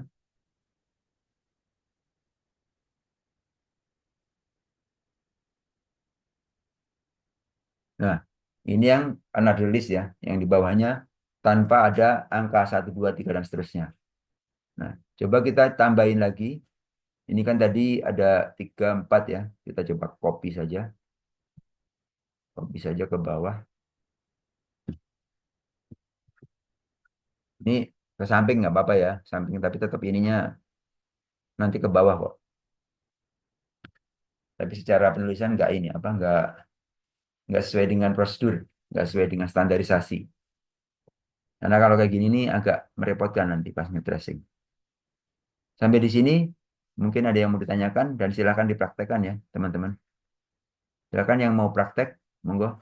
Nah, ini yang another list ya, yang di bawahnya tanpa ada angka 1 2 3 dan seterusnya. Nah, coba kita tambahin lagi. Ini kan tadi ada 3 4 ya. Kita coba copy saja. Copy saja ke bawah. Ini ke samping nggak apa-apa ya. Samping tapi tetap ininya nanti ke bawah kok. Tapi secara penulisan nggak ini apa nggak sesuai dengan prosedur, nggak sesuai dengan standarisasi. Karena kalau kayak gini nih agak merepotkan nanti pas nge-tracing. Sampai di sini mungkin ada yang mau ditanyakan dan silakan dipraktekkan ya teman-teman. Silakan yang mau praktek, monggo.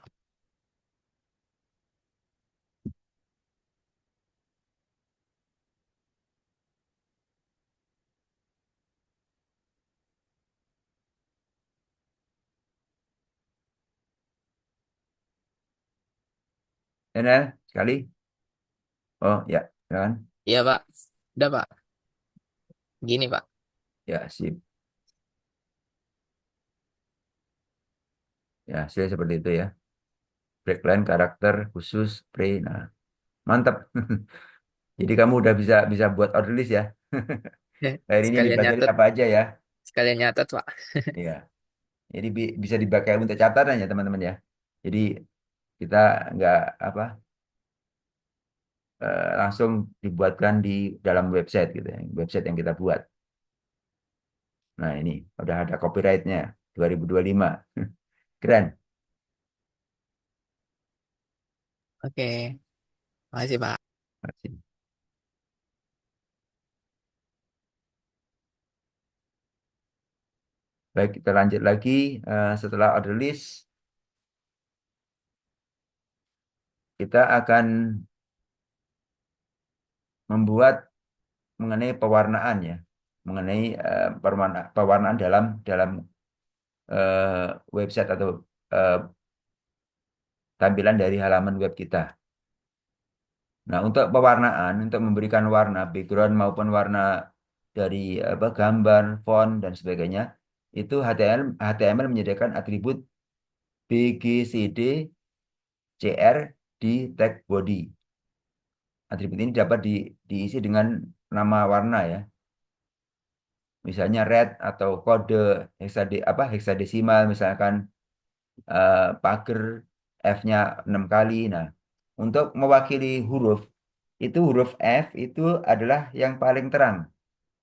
Enel sekali. Oh ya, kan? Iya, Pak. Udah, Pak. Gini, Pak. Ya, sip. Ya, hasilnya seperti itu ya. Breakline, karakter, khusus, pre. Nah, mantap. Jadi kamu udah bisa bisa buat order list ya. Hari ini yang Sekalian dipelajari nyatet, apa aja ya? sekalian nyatet, Pak. Iya. Jadi bisa dipakai untuk catatan ya teman-teman ya. Jadi kita nggak apa langsung dibuatkan di dalam website gitu ya. Website yang kita buat. Nah ini udah ada copyrightnya 2025. Keren. Oke. Makasih, Pak. Baik, kita lanjut lagi setelah order list kita akan membuat mengenai pewarnaan ya, mengenai pewarnaan dalam dalam website atau eh, tampilan dari halaman web kita. Nah, untuk pewarnaan, untuk memberikan warna background maupun warna dari apa gambar, font dan sebagainya, itu HTML menyediakan atribut BGCD CR di tag body. Atribut ini dapat diisi dengan nama warna ya. Misalnya red atau kode heksadesimal misalkan pagar F-nya 6 kali. Nah, untuk mewakili huruf itu huruf F itu adalah yang paling terang.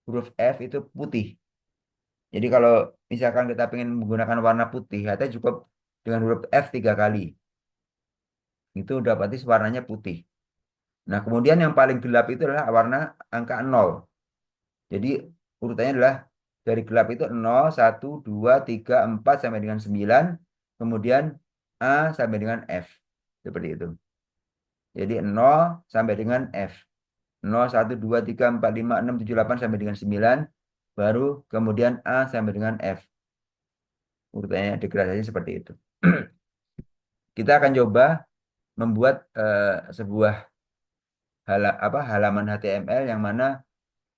Huruf F itu putih. Jadi kalau misalkan kita ingin menggunakan warna putih, kita cukup dengan huruf F 3 kali. Itu udah berarti warnanya putih. Nah, kemudian yang paling gelap itu adalah warna angka 0. Jadi urutannya adalah dari gelap itu 0, 1, 2, 3, 4 sampai dengan 9. Kemudian A sampai dengan F. Seperti itu. Jadi 0 sampai dengan F. 0, 1, 2, 3, 4, 5, 6, 7, 8 sampai dengan 9. Baru kemudian A sampai dengan F. Urutannya degradasi seperti itu. Kita akan coba membuat sebuah halaman HTML yang mana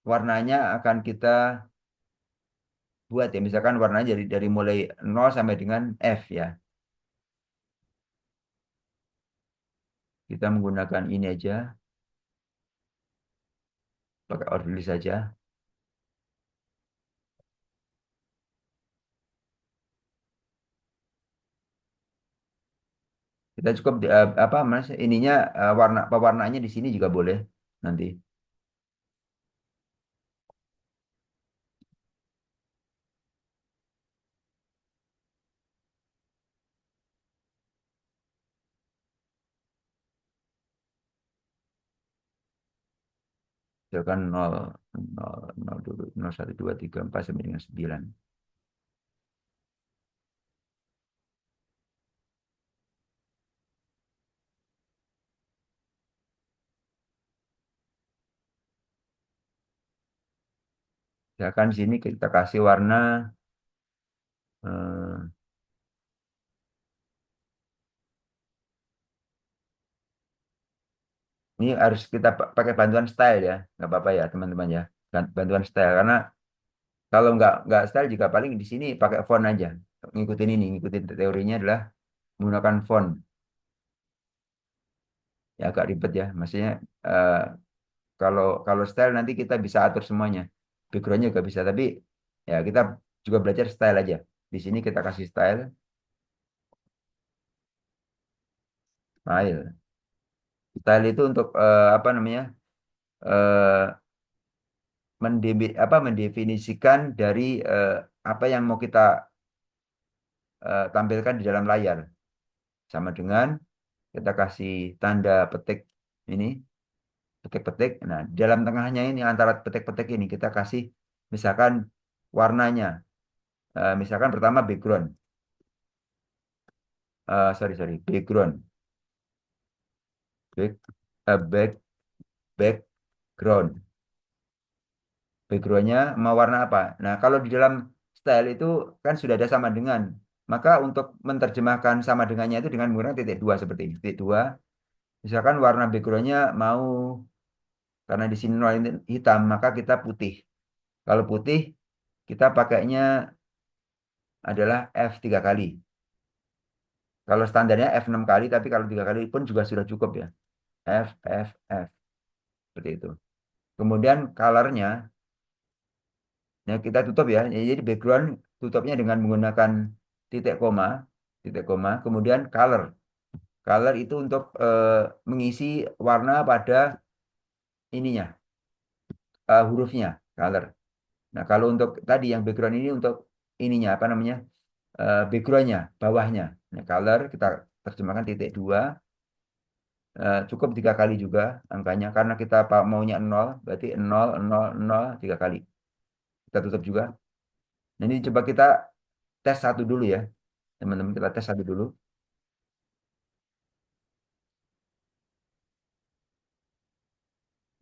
warnanya akan kita buat ya. Misalkan warnanya dari mulai 0 sampai dengan F ya. Kita menggunakan ini aja. Pakai order list saja. Kita cukup apa mas ininya warna pewarnaannya di sini juga boleh nanti. Misalkan 0, 0, 0 dulu, 0, 1, 2, 3, 4 sampai dengan 9. Misalkan di sini kita kasih warna eh, ini harus kita pakai bantuan style ya, nggak apa-apa ya teman-teman ya, bantuan style karena kalau nggak style juga paling di sini pakai font aja, ngikutin ini, ngikutin teorinya adalah menggunakan font. Ya agak ribet ya, maksudnya eh, kalau kalau style nanti kita bisa atur semuanya, backgroundnya juga bisa, tapi ya kita juga belajar style aja. Di sini kita kasih style. Style itu untuk apa namanya? eh mendefinisikan dari apa yang mau kita tampilkan di dalam layar. Sama dengan kita kasih tanda petik ini, petik-petik. Nah, di dalam tengahnya ini antara petik-petik ini kita kasih misalkan warnanya. Misalkan pertama background. Sorry, background. Back, back, background. Backgroundnya mau warna apa? Nah, kalau di dalam style itu kan sudah ada sama dengan. Maka untuk menerjemahkan sama dengannya itu dengan menggunakan titik dua seperti ini. Titik dua. Misalkan warna backgroundnya mau, karena di sini nol ini hitam, maka kita putih. Kalau putih, kita pakainya adalah F 3 kali. Kalau standarnya F 6 kali, tapi kalau 3 kali pun juga sudah cukup ya. F, F, F. Seperti itu. Kemudian colornya, ya kita tutup ya. Jadi background tutupnya dengan menggunakan titik koma, titik koma. Kemudian color. Color itu untuk mengisi warna pada ininya, hurufnya, color. Nah, kalau untuk tadi yang background ini untuk ininya apa namanya? Backgroundnya, bawahnya. Nah, color kita terjemahkan titik dua, cukup 3 kali juga angkanya karena kita maunya nol, berarti nol nol nol 3 kali. Kita tutup juga. Nah, ini coba kita tes satu dulu ya, teman-teman. Kita tes satu dulu.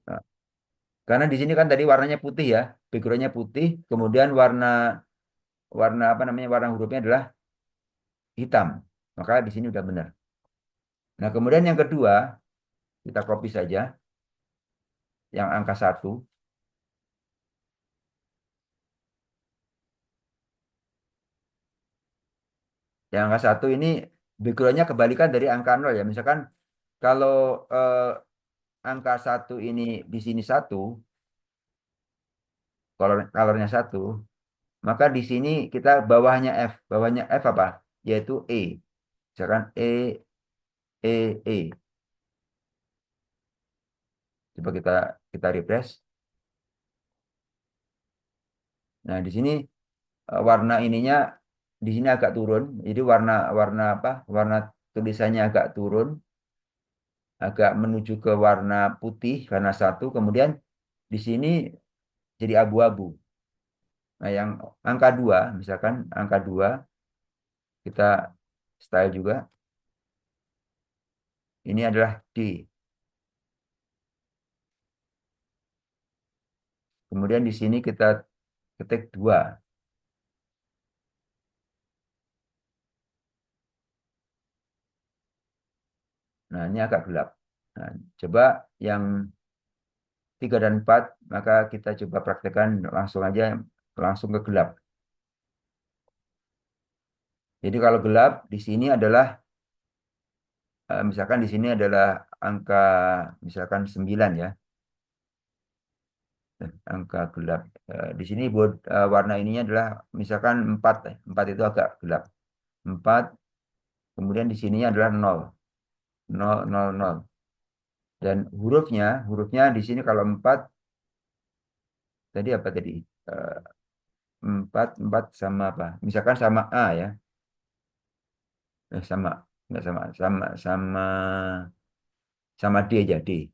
Nah, karena di sini kan tadi warnanya putih ya, backgroundnya putih, kemudian warna warna apa namanya warna hurufnya adalah hitam. Maka di sini udah benar. Nah, kemudian yang kedua, kita copy saja yang angka satu. Yang angka satu ini backgroundnya kebalikan dari angka nol ya. Misalkan kalau angka satu ini di sini satu, kolornya satu, maka di sini kita bawahnya F. Bawahnya F apa? Yaitu E. Misalkan E, E, E. Coba kita refresh. Nah, di sini warna ininya di sini agak turun. Jadi warna warna apa? Warna tulisannya agak turun, agak menuju ke warna putih karena satu. Kemudian di sini jadi abu-abu. Nah, yang angka dua, misalkan angka dua, kita style juga. Ini adalah D. Kemudian di sini kita ketik dua. Nah, ini agak gelap. Nah, coba yang 3 dan 4, maka kita coba praktekkan langsung aja, langsung ke gelap. Jadi kalau gelap, di sini adalah, misalkan di sini adalah angka, misalkan 9 ya. Angka gelap. Di sini buat warna ininya adalah misalkan 4. 4 itu agak gelap. 4, kemudian di sininya adalah 0. 0, 0, 0. Dan hurufnya di sini kalau 4, tadi apa tadi? Eh, 4, 4 sama apa? Misalkan sama A ya. Sama, enggak sama D aja, D.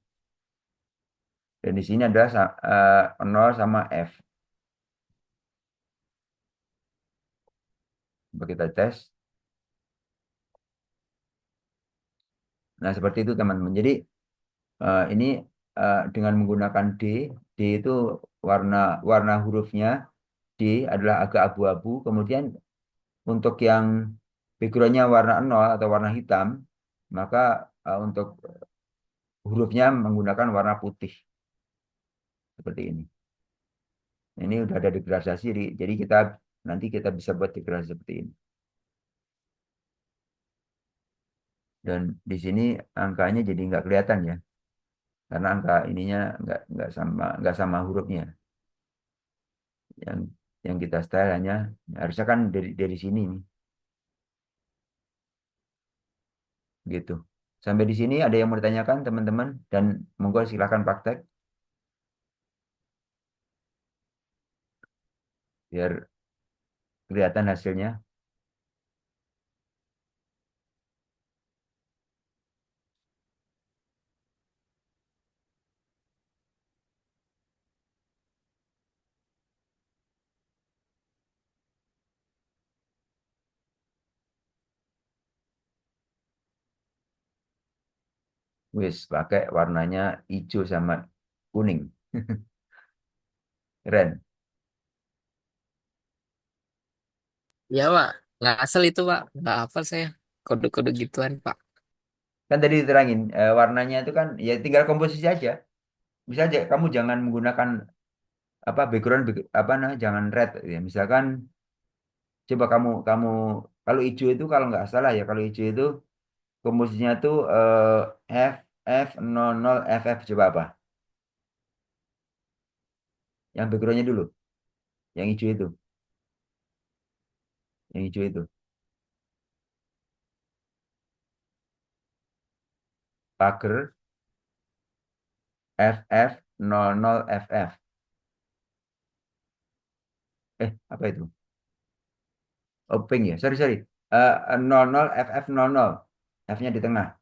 Dan di sini adalah 0 sama F. Coba kita tes. Nah, seperti itu teman-teman. Jadi ini dengan menggunakan D, D itu warna warna hurufnya D adalah agak abu-abu. Kemudian untuk yang backgroundnya warna 0 atau warna hitam, maka untuk hurufnya menggunakan warna putih seperti ini. Ini udah ada degradasi, jadi kita nanti kita bisa buat degradasi seperti ini. Dan di sini angkanya jadi nggak kelihatan ya, karena angka ininya nggak sama hurufnya. Yang yang kita style hanya harusnya kan dari sini nih, gitu. Sampai di sini ada yang mau ditanyakan teman-teman dan monggo silakan praktek biar kelihatan hasilnya. Wis pakai warnanya hijau sama kuning. Keren. Ya, Pak. Nggak asal itu, Pak. Nggak hafal saya. Kode-kode gituan, Pak. Kan tadi diterangin warnanya itu kan ya tinggal komposisi aja. Bisa aja kamu jangan menggunakan apa background apa nah jangan red ya. Misalkan coba kamu kamu kalau hijau itu kalau nggak salah ya kalau hijau itu komposisinya tuh F F 00 FF coba apa? Yang backgroundnya dulu, yang hijau itu, yang hijau itu. Pager FF 00 FF. Apa itu? Oh, pink ya. Sorry, sorry. 00 FF 00. F-nya di tengah.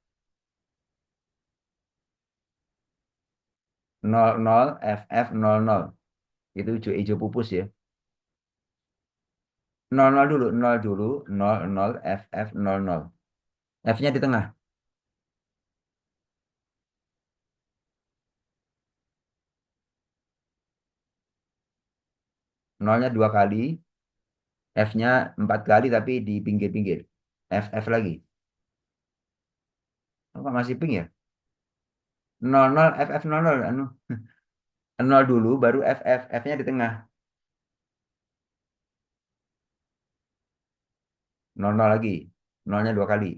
00 FF 00. Itu hijau, hijau pupus ya. 00 dulu, 0 dulu, 00 FF 00. F-nya di tengah. Nolnya dua kali, F-nya empat kali tapi di pinggir-pinggir. FF lagi. Oh, kok masih pink ya? 00 FF 00. Anu, 0 dulu, baru FF. F-nya di tengah. 00 lagi. Nolnya dua kali.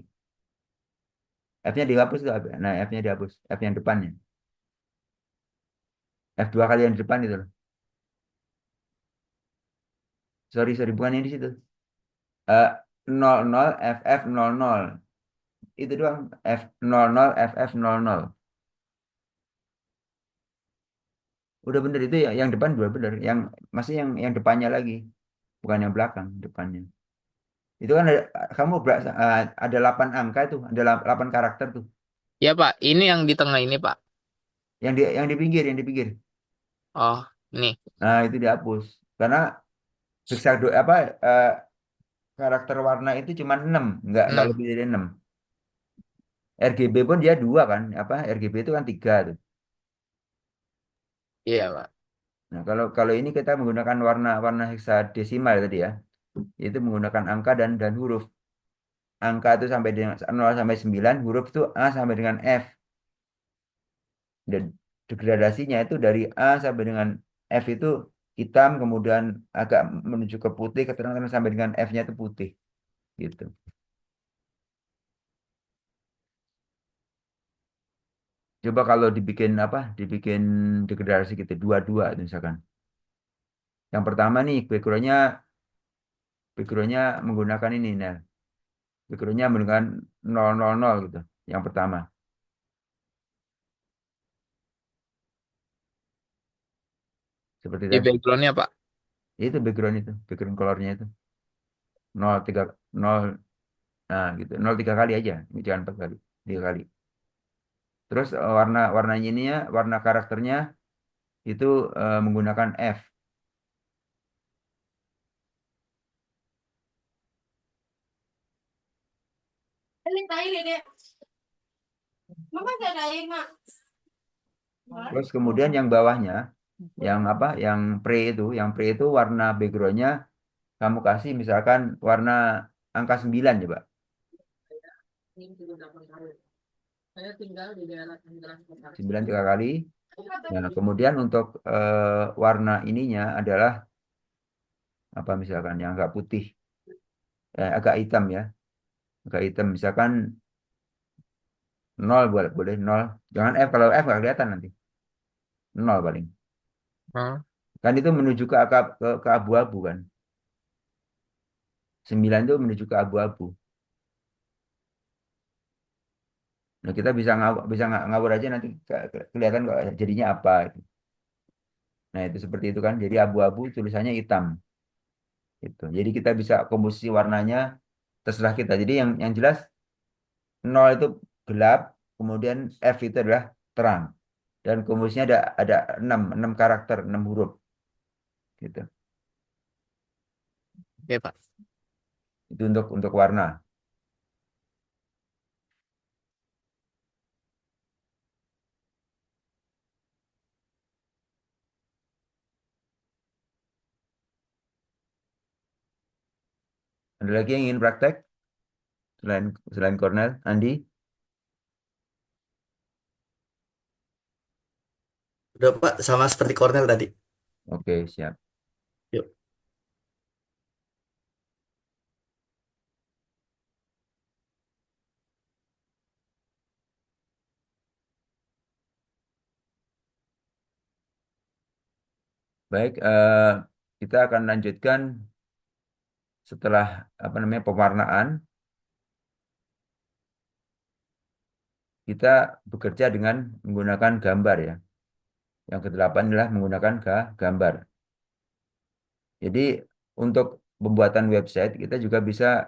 F-nya dihapus tuh. Nah, F-nya dihapus. F yang depannya. F dua kali yang di depan itu loh. Sorry, sorry. Bukan yang di situ. Eh 00 FF 00. Itu doang. F 00 FF 00. Udah bener itu ya. Yang depan udah bener. Yang masih yang depannya lagi. Bukan yang belakang, depannya. Itu kan ada, kamu ada 8 angka itu. Ada 8 karakter tuh. Ya Pak, ini yang di tengah ini Pak. Yang di pinggir, yang di pinggir. Oh, ini. Nah, itu dihapus. Karena hexado apa eh, karakter warna itu cuma 6, nggak 6. lebih dari 6. RGB pun dia dua kan, apa RGB itu kan tiga tuh. Iya Pak. Nah, kalau kalau ini kita menggunakan warna-warna heksadesimal tadi ya, itu menggunakan angka dan huruf. Angka itu sampai dengan 0 sampai 9, huruf itu A sampai dengan F. Dan degradasinya itu dari A sampai dengan F itu hitam, kemudian agak menuju ke putih, keterangan sampai dengan F-nya itu putih, gitu. Coba kalau dibikin apa, dibikin degradasi gitu, dua-dua itu misalkan. Yang pertama nih, backgroundnya menggunakan ini, nah, backgroundnya menggunakan 000 gitu, yang pertama. Seperti Di tadi. backgroundnya Pak. Itu background colornya itu. 03, 0, nah gitu. 03 kali aja, jangan 4 kali, 3 kali. Terus warnanya ini ya, warna karakternya itu menggunakan F. Terus kemudian yang bawahnya, yang apa, yang pre itu warna backgroundnya kamu kasih misalkan warna angka 9 coba. 9 3 kali. Nah, kemudian untuk warna ininya adalah apa misalkan yang agak putih, agak hitam ya, agak hitam misalkan 0 boleh, boleh 0. Jangan F, kalau F nggak kelihatan nanti. 0 paling. Oh, Kan itu menuju ke abu-abu kan. 9 itu menuju ke abu-abu. Nah, kita bisa ngawur aja nanti kelihatan kok jadinya apa. Nah, itu seperti itu kan. Jadi abu-abu tulisannya hitam. Gitu. Jadi kita bisa komposisi warnanya terserah kita. Jadi yang jelas 0 itu gelap, kemudian F itu adalah terang. Dan komposisinya ada 6 karakter, 6 huruf gitu. oke Pak. Itu untuk warna. Ada lagi yang ingin praktek selain selain Cornell, Andi? Udah Pak, sama seperti Cornell tadi. Oke, siap. Yuk. Baik, kita akan lanjutkan setelah apa namanya pewarnaan. Kita bekerja dengan menggunakan gambar ya. Yang kedelapan adalah menggunakan gambar. Jadi untuk pembuatan website kita juga bisa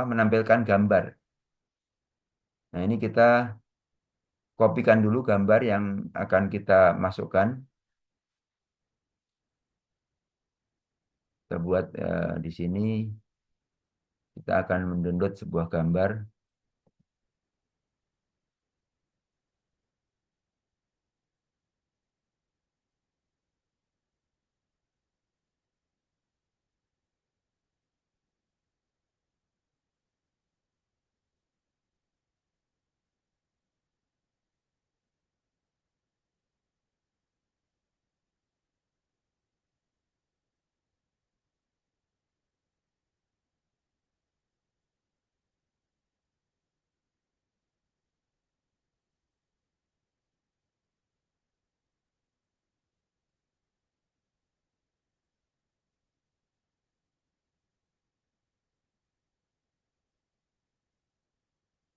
menampilkan gambar. Nah, ini kita kopikan dulu gambar yang akan kita masukkan. Kita buat di sini kita akan mendownload sebuah gambar.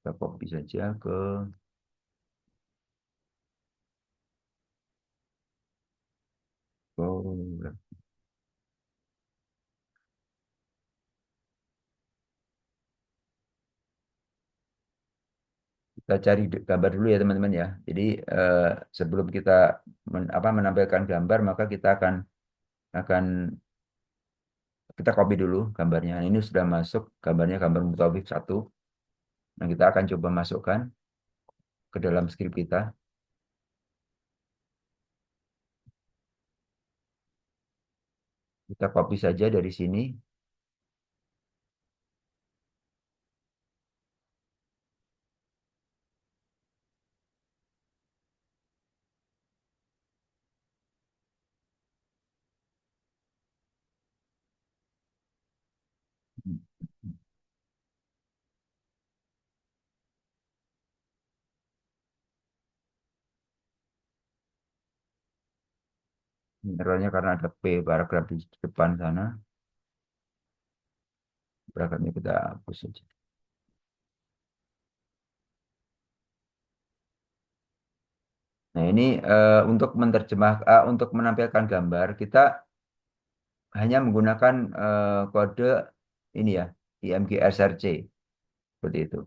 Kita copy saja ke oh, kita cari gambar dulu ya teman-teman ya. Jadi eh, sebelum kita menampilkan gambar maka kita akan kita copy dulu gambarnya. Nah, ini sudah masuk gambarnya gambar mutawif satu. Nah, kita akan coba masukkan ke dalam script kita. Kita copy saja dari sini. Errornya karena ada P paragraf di depan sana. Paragrafnya kita hapus saja. Nah, ini untuk menampilkan gambar kita hanya menggunakan kode ini ya, IMG SRC seperti itu.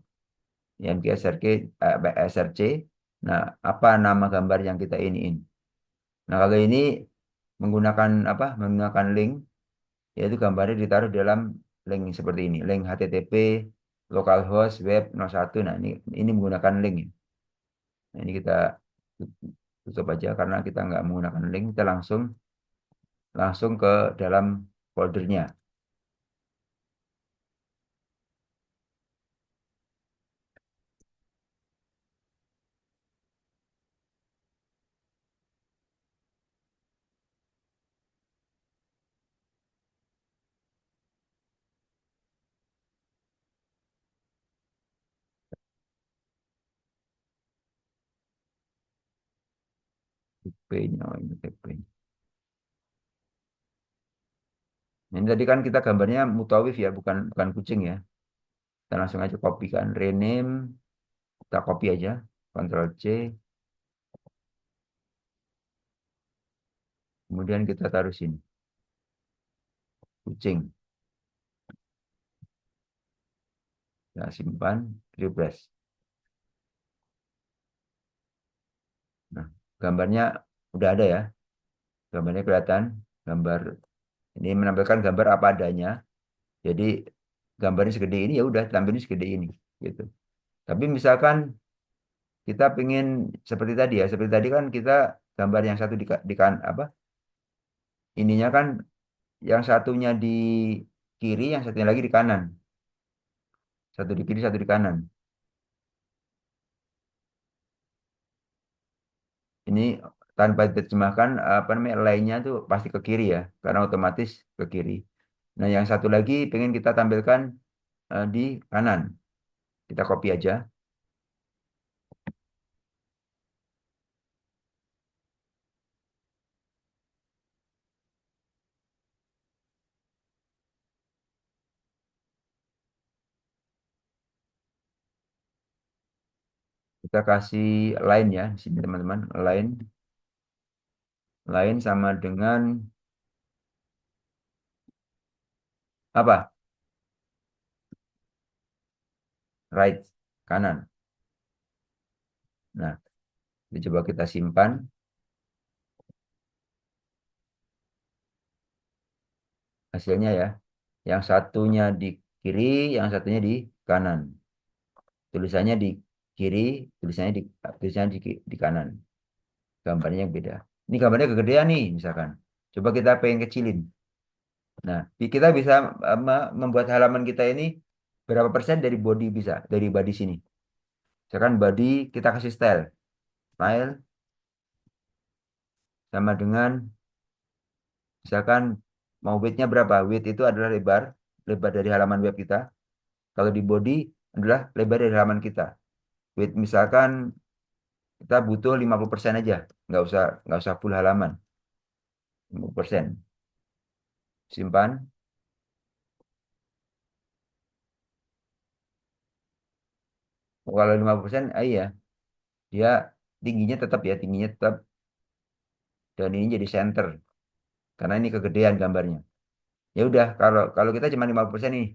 IMG SRC, SRC. Nah, apa nama gambar yang kita iniin? Nah, kalau ini menggunakan link, yaitu gambarnya ditaruh dalam link seperti ini, link HTTP localhost web 01. Nah, ini menggunakan link ya. Nah, ini kita tutup aja karena kita nggak menggunakan link, kita langsung langsung ke dalam foldernya. TP-nya, oh, ini TP. Nah, ini tadi kan kita gambarnya mutawif ya, bukan bukan kucing ya. Kita langsung aja copy kan, rename, kita copy aja, Ctrl C, kemudian kita taruh sini, kucing. Nah, simpan, refresh. Nah, gambarnya udah ada ya, gambarnya kelihatan, gambar ini menampilkan gambar apa adanya. Jadi gambarnya segede ini ya udah tampilnya segede ini, gitu. Tapi misalkan kita pengen seperti tadi kan kita gambar yang satu di kan apa ininya kan yang satunya di kiri, yang satunya lagi di kanan. Satu di kiri, satu di kanan. Ini tanpa diterjemahkan apa namanya lainnya tuh pasti ke kiri ya, karena otomatis ke kiri. Nah, yang satu lagi pengen kita tampilkan di kanan. Kita copy aja. Kita kasih line ya di sini teman-teman. Line sama dengan apa? Right, kanan. Nah, coba kita simpan hasilnya ya. Yang satunya di kiri, yang satunya di kanan. Tulisannya di kiri, tulisannya di kanan. Gambarnya yang beda. Ini gambarnya kegedean nih, misalkan. Coba kita pengen kecilin. Nah, kita bisa membuat halaman kita ini berapa persen dari body bisa, dari body sini. Misalkan body kita kasih style. Style sama dengan misalkan mau width-nya berapa? Width itu adalah lebar dari halaman web kita. Kalau di body adalah lebar dari halaman kita. Width misalkan kita butuh 50% aja, nggak usah full halaman. 50%. Simpan. Kalau 50%, iya, dia tingginya tetap dan ini jadi center karena ini kegedean gambarnya. Ya udah, kalau kalau kita cuma 50% nih,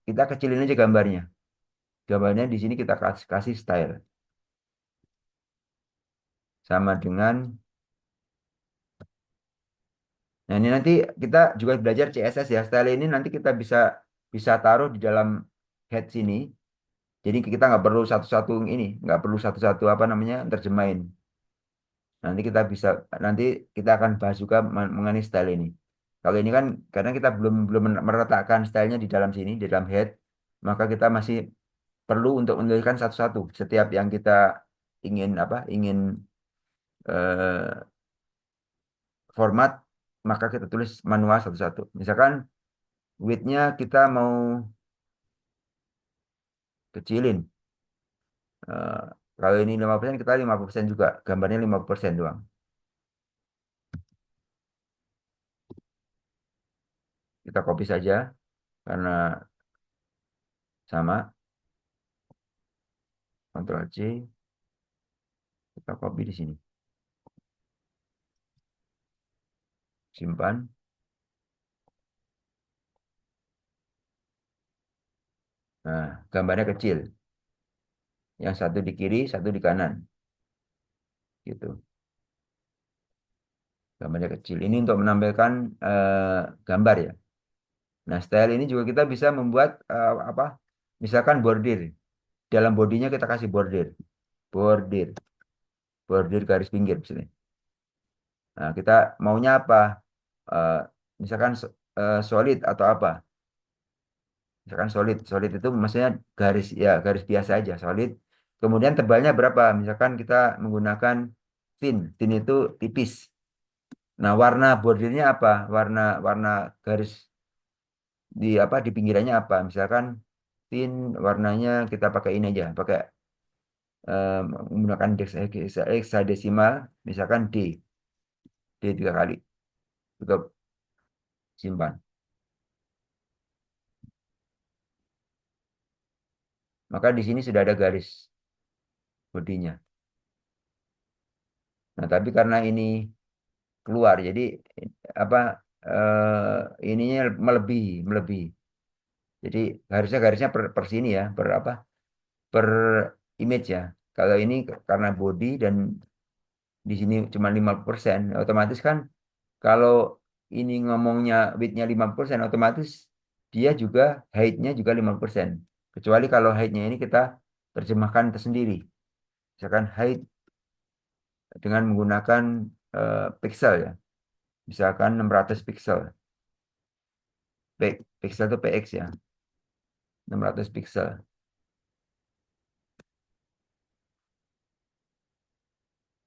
kita kecilin aja gambarnya. Gambarnya di sini kita kasih style sama dengan. Nah, ini nanti kita juga belajar CSS ya. Style ini nanti kita bisa bisa taruh di dalam head sini. Jadi kita nggak perlu satu-satu apa namanya terjemahin. Nanti kita bisa nanti kita akan bahas juga mengenai style ini. Kalau ini kan karena kita belum belum meletakkan stylenya di dalam sini, di dalam head, maka kita masih perlu untuk menuliskan satu-satu setiap yang kita ingin eh, format, maka kita tulis manual satu-satu. Misalkan width-nya kita mau kecilin. Eh, Kalau ini 5% kita 50% juga, gambarnya 50% doang. Kita copy saja karena sama, Ctrl C, kita copy di sini. Simpan. Nah, gambarnya kecil. Yang satu di kiri, satu di kanan. Gitu. Gambarnya kecil. Ini untuk menampilkan gambar ya. Nah, style ini juga kita bisa membuat apa? Misalkan bordir. Dalam bodinya kita kasih bordir. Bordir. Bordir garis pinggir misalnya. Nah, kita maunya apa? Eh, Misalkan solid atau apa? Misalkan solid. Solid itu maksudnya garis ya, garis biasa aja, solid. Kemudian tebalnya berapa? Misalkan kita menggunakan thin. Thin itu tipis. Nah, warna bordirnya apa? Warna warna garis di pinggirannya apa? Misalkan thin warnanya kita pakai ini aja, pakai eh, menggunakan hexadesimal, misalkan D 3 kali. Cukup simpan. Maka di sini sudah ada garis bodinya. Nah, tapi karena ini keluar, jadi apa ininya melebihi. Jadi garisnya per sini ya, per image ya. Kalau ini karena body dan di sini cuma 50%, otomatis kan kalau ini ngomongnya width-nya 50%, otomatis dia juga height-nya juga 50%. Kecuali kalau height-nya ini kita terjemahkan tersendiri. Misalkan height dengan menggunakan pixel ya. Misalkan 600 pixel. Pixel itu px ya. 600 pixel.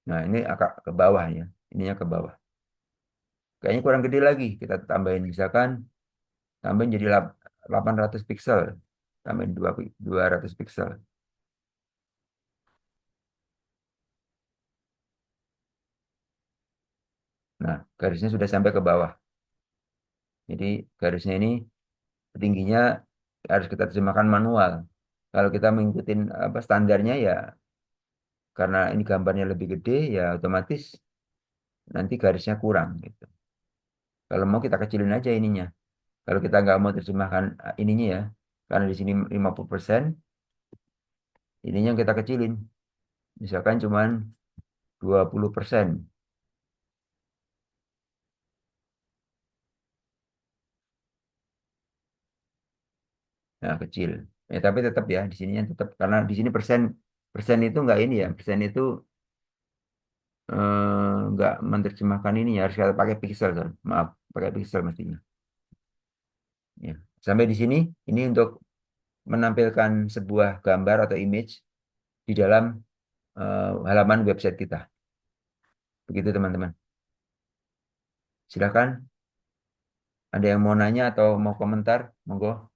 Nah, ini agak ke bawah ya. Ininya ke bawah. Kayaknya kurang gede lagi. Kita tambahin misalkan tambahin jadi 800 pixel. Tambahin 200 pixel. Nah, garisnya sudah sampai ke bawah. Jadi garisnya ini tingginya harus kita terjemahkan manual. Kalau kita mengikuti apa standarnya ya karena ini gambarnya lebih gede ya otomatis nanti garisnya kurang gitu. Kalau mau kita kecilin aja ininya. Kalau kita nggak mau terjemahkan ininya ya, karena di sini 50%, ininya kita kecilin. Misalkan cuman 20%. Nah, kecil. Tapi tetap ya di sininya tetap karena di sini persen persen itu nggak ini ya, persen itu nggak menerjemahkan ini ya, harus kita pakai pixel kan. Maaf, pakai pixel mestinya. Ya. Sampai di sini ini untuk menampilkan sebuah gambar atau image di dalam halaman website kita. Begitu teman-teman. Silakan ada yang mau nanya atau mau komentar? Monggo.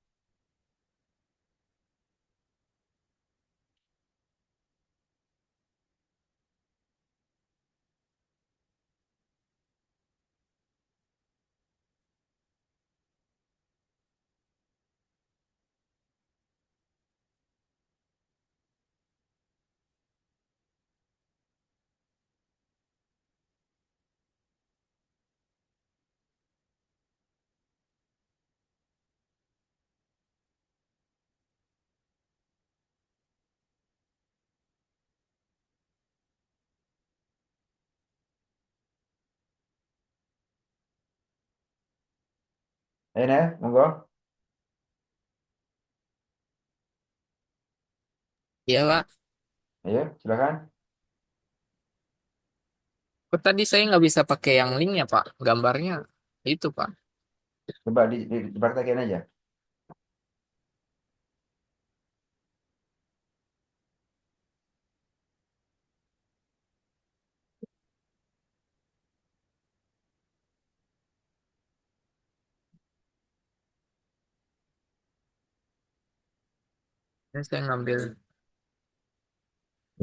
Nel, monggo. Iya, Pak. Ayo, silakan. Kok tadi saya nggak bisa pakai yang linknya, Pak? Gambarnya itu, Pak. Coba dipraktekin aja. Ini saya ngambil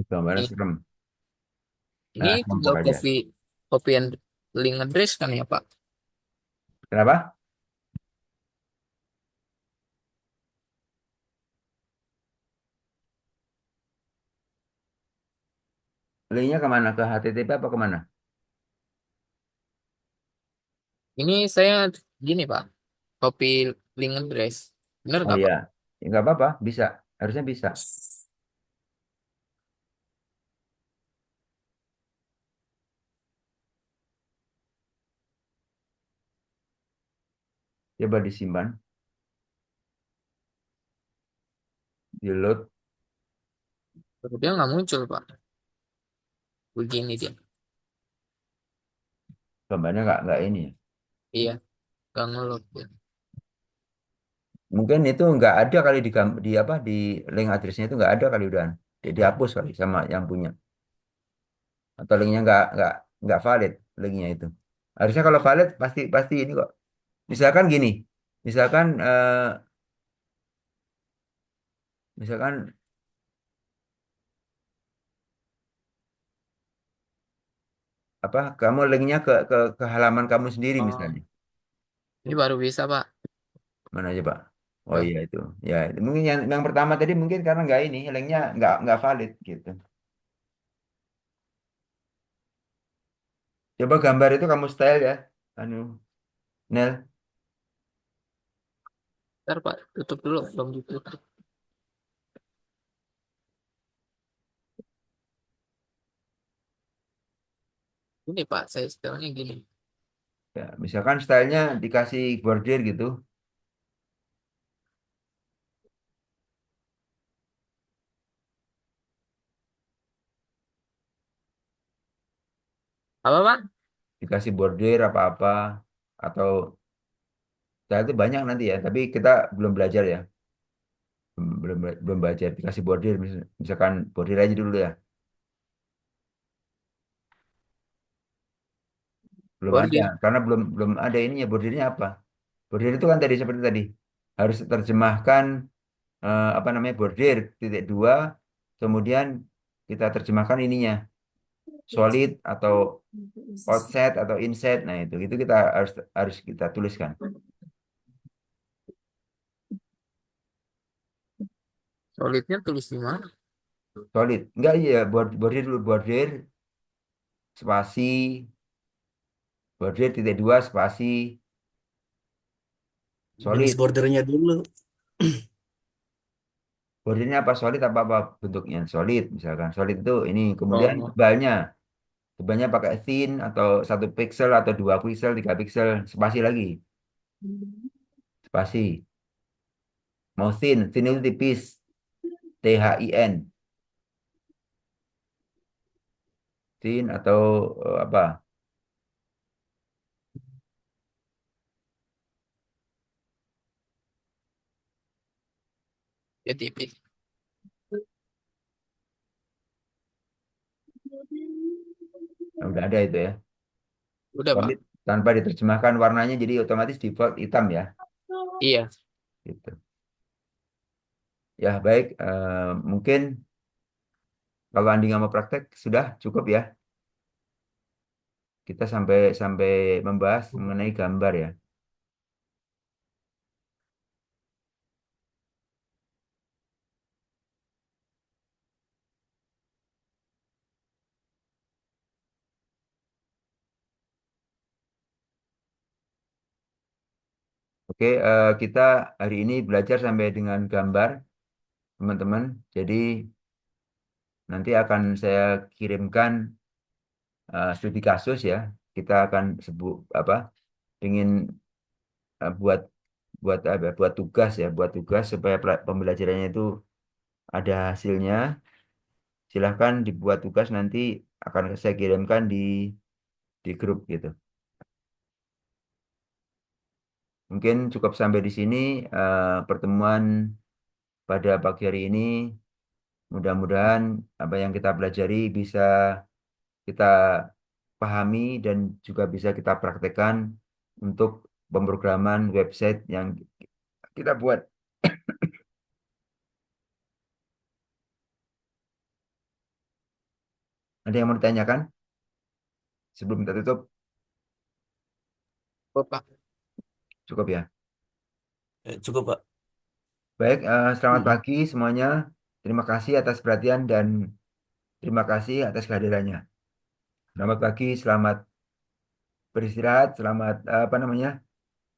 Gambarnya ini. serem. Ini Nah, tinggal kelompok aja. copy copy and link address kan ya, Pak? Kenapa? Linknya kemana? Ke HTTP apa kemana? Ini saya gini, Pak. Copy link address. Bener Oh nggak, iya. Pak? Ya, nggak apa-apa. Bisa. Harusnya bisa. Coba disimpan. Di load. Dia nggak muncul, Pak. Begini dia. Gambarnya nggak ini ya. Iya, nggak ngeload dia. Mungkin itu nggak ada kali di apa di link addressnya itu nggak ada kali udah dihapus kali sama yang punya. Atau linknya nggak valid linknya itu. Harusnya kalau valid pasti pasti ini kok. Misalkan gini. Misalkan misalkan apa kamu linknya ke halaman kamu sendiri Oh, misalnya ini baru bisa, Pak. mana aja Pak. Oh Tuh. iya itu ya itu. Mungkin yang pertama tadi mungkin karena nggak ini linknya nggak valid gitu. Coba gambar itu kamu style ya anu Nel. Ntar, Pak. Tutup dulu. Belum ditutup. Ini, Pak. Saya stylenya gini. Ya, misalkan stylenya dikasih bordir gitu. Apa, Pak? Dikasih bordir apa-apa atau style itu banyak nanti ya tapi kita belum belajar ya belum belajar dikasih bordir misalkan bordir aja dulu ya Belum ada, Bordir. karena belum belum ada ininya. Bordirnya apa? Bordir itu kan tadi seperti tadi harus terjemahkan apa namanya bordir titik dua, kemudian kita terjemahkan ininya solid atau offset atau inset. Nah itu kita harus harus kita tuliskan Solidnya tulis di mana? solid. Enggak iya bordir dulu bordir spasi bordir titik dua spasi Jenis solid. bordernya dulu. Bordirnya apa solid apa apa bentuknya solid misalkan solid itu ini kemudian Oh, tebalnya pakai thin atau 1 piksel atau 2 piksel 3 piksel spasi lagi spasi mau thin itu tipis THIN thin atau apa. ya tipis. Nah, udah ada itu ya Udah, Pak. solid tanpa diterjemahkan warnanya jadi otomatis default hitam ya Iya. gitu ya baik mungkin kalau Andi nggak mau praktek sudah cukup ya kita sampai sampai membahas mengenai gambar ya. Oke kita hari ini belajar sampai dengan gambar teman-teman jadi nanti akan saya kirimkan studi kasus ya kita akan sebut apa ingin buat buat apa buat tugas ya buat tugas supaya pembelajarannya itu ada hasilnya silahkan dibuat tugas nanti akan saya kirimkan di grup gitu mungkin cukup sampai di sini pertemuan pada pagi hari ini mudah-mudahan apa yang kita pelajari bisa kita pahami dan juga bisa kita praktekkan untuk pemrograman website yang kita buat. Ada yang mau ditanyakan sebelum kita tutup? Oh, Pak. Cukup ya. Cukup, Pak. Baik, selamat Mm. pagi semuanya. Terima kasih atas perhatian dan terima kasih atas kehadirannya. Selamat pagi, selamat beristirahat, selamat apa namanya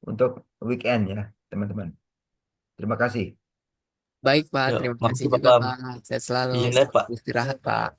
untuk weekend ya, teman-teman. Terima kasih. Baik, Pak. Ya, Terima kasih makasih, Pak. juga, Pak. Sehat selalu. Izin lihat, Selamat Pak. istirahat, Pak.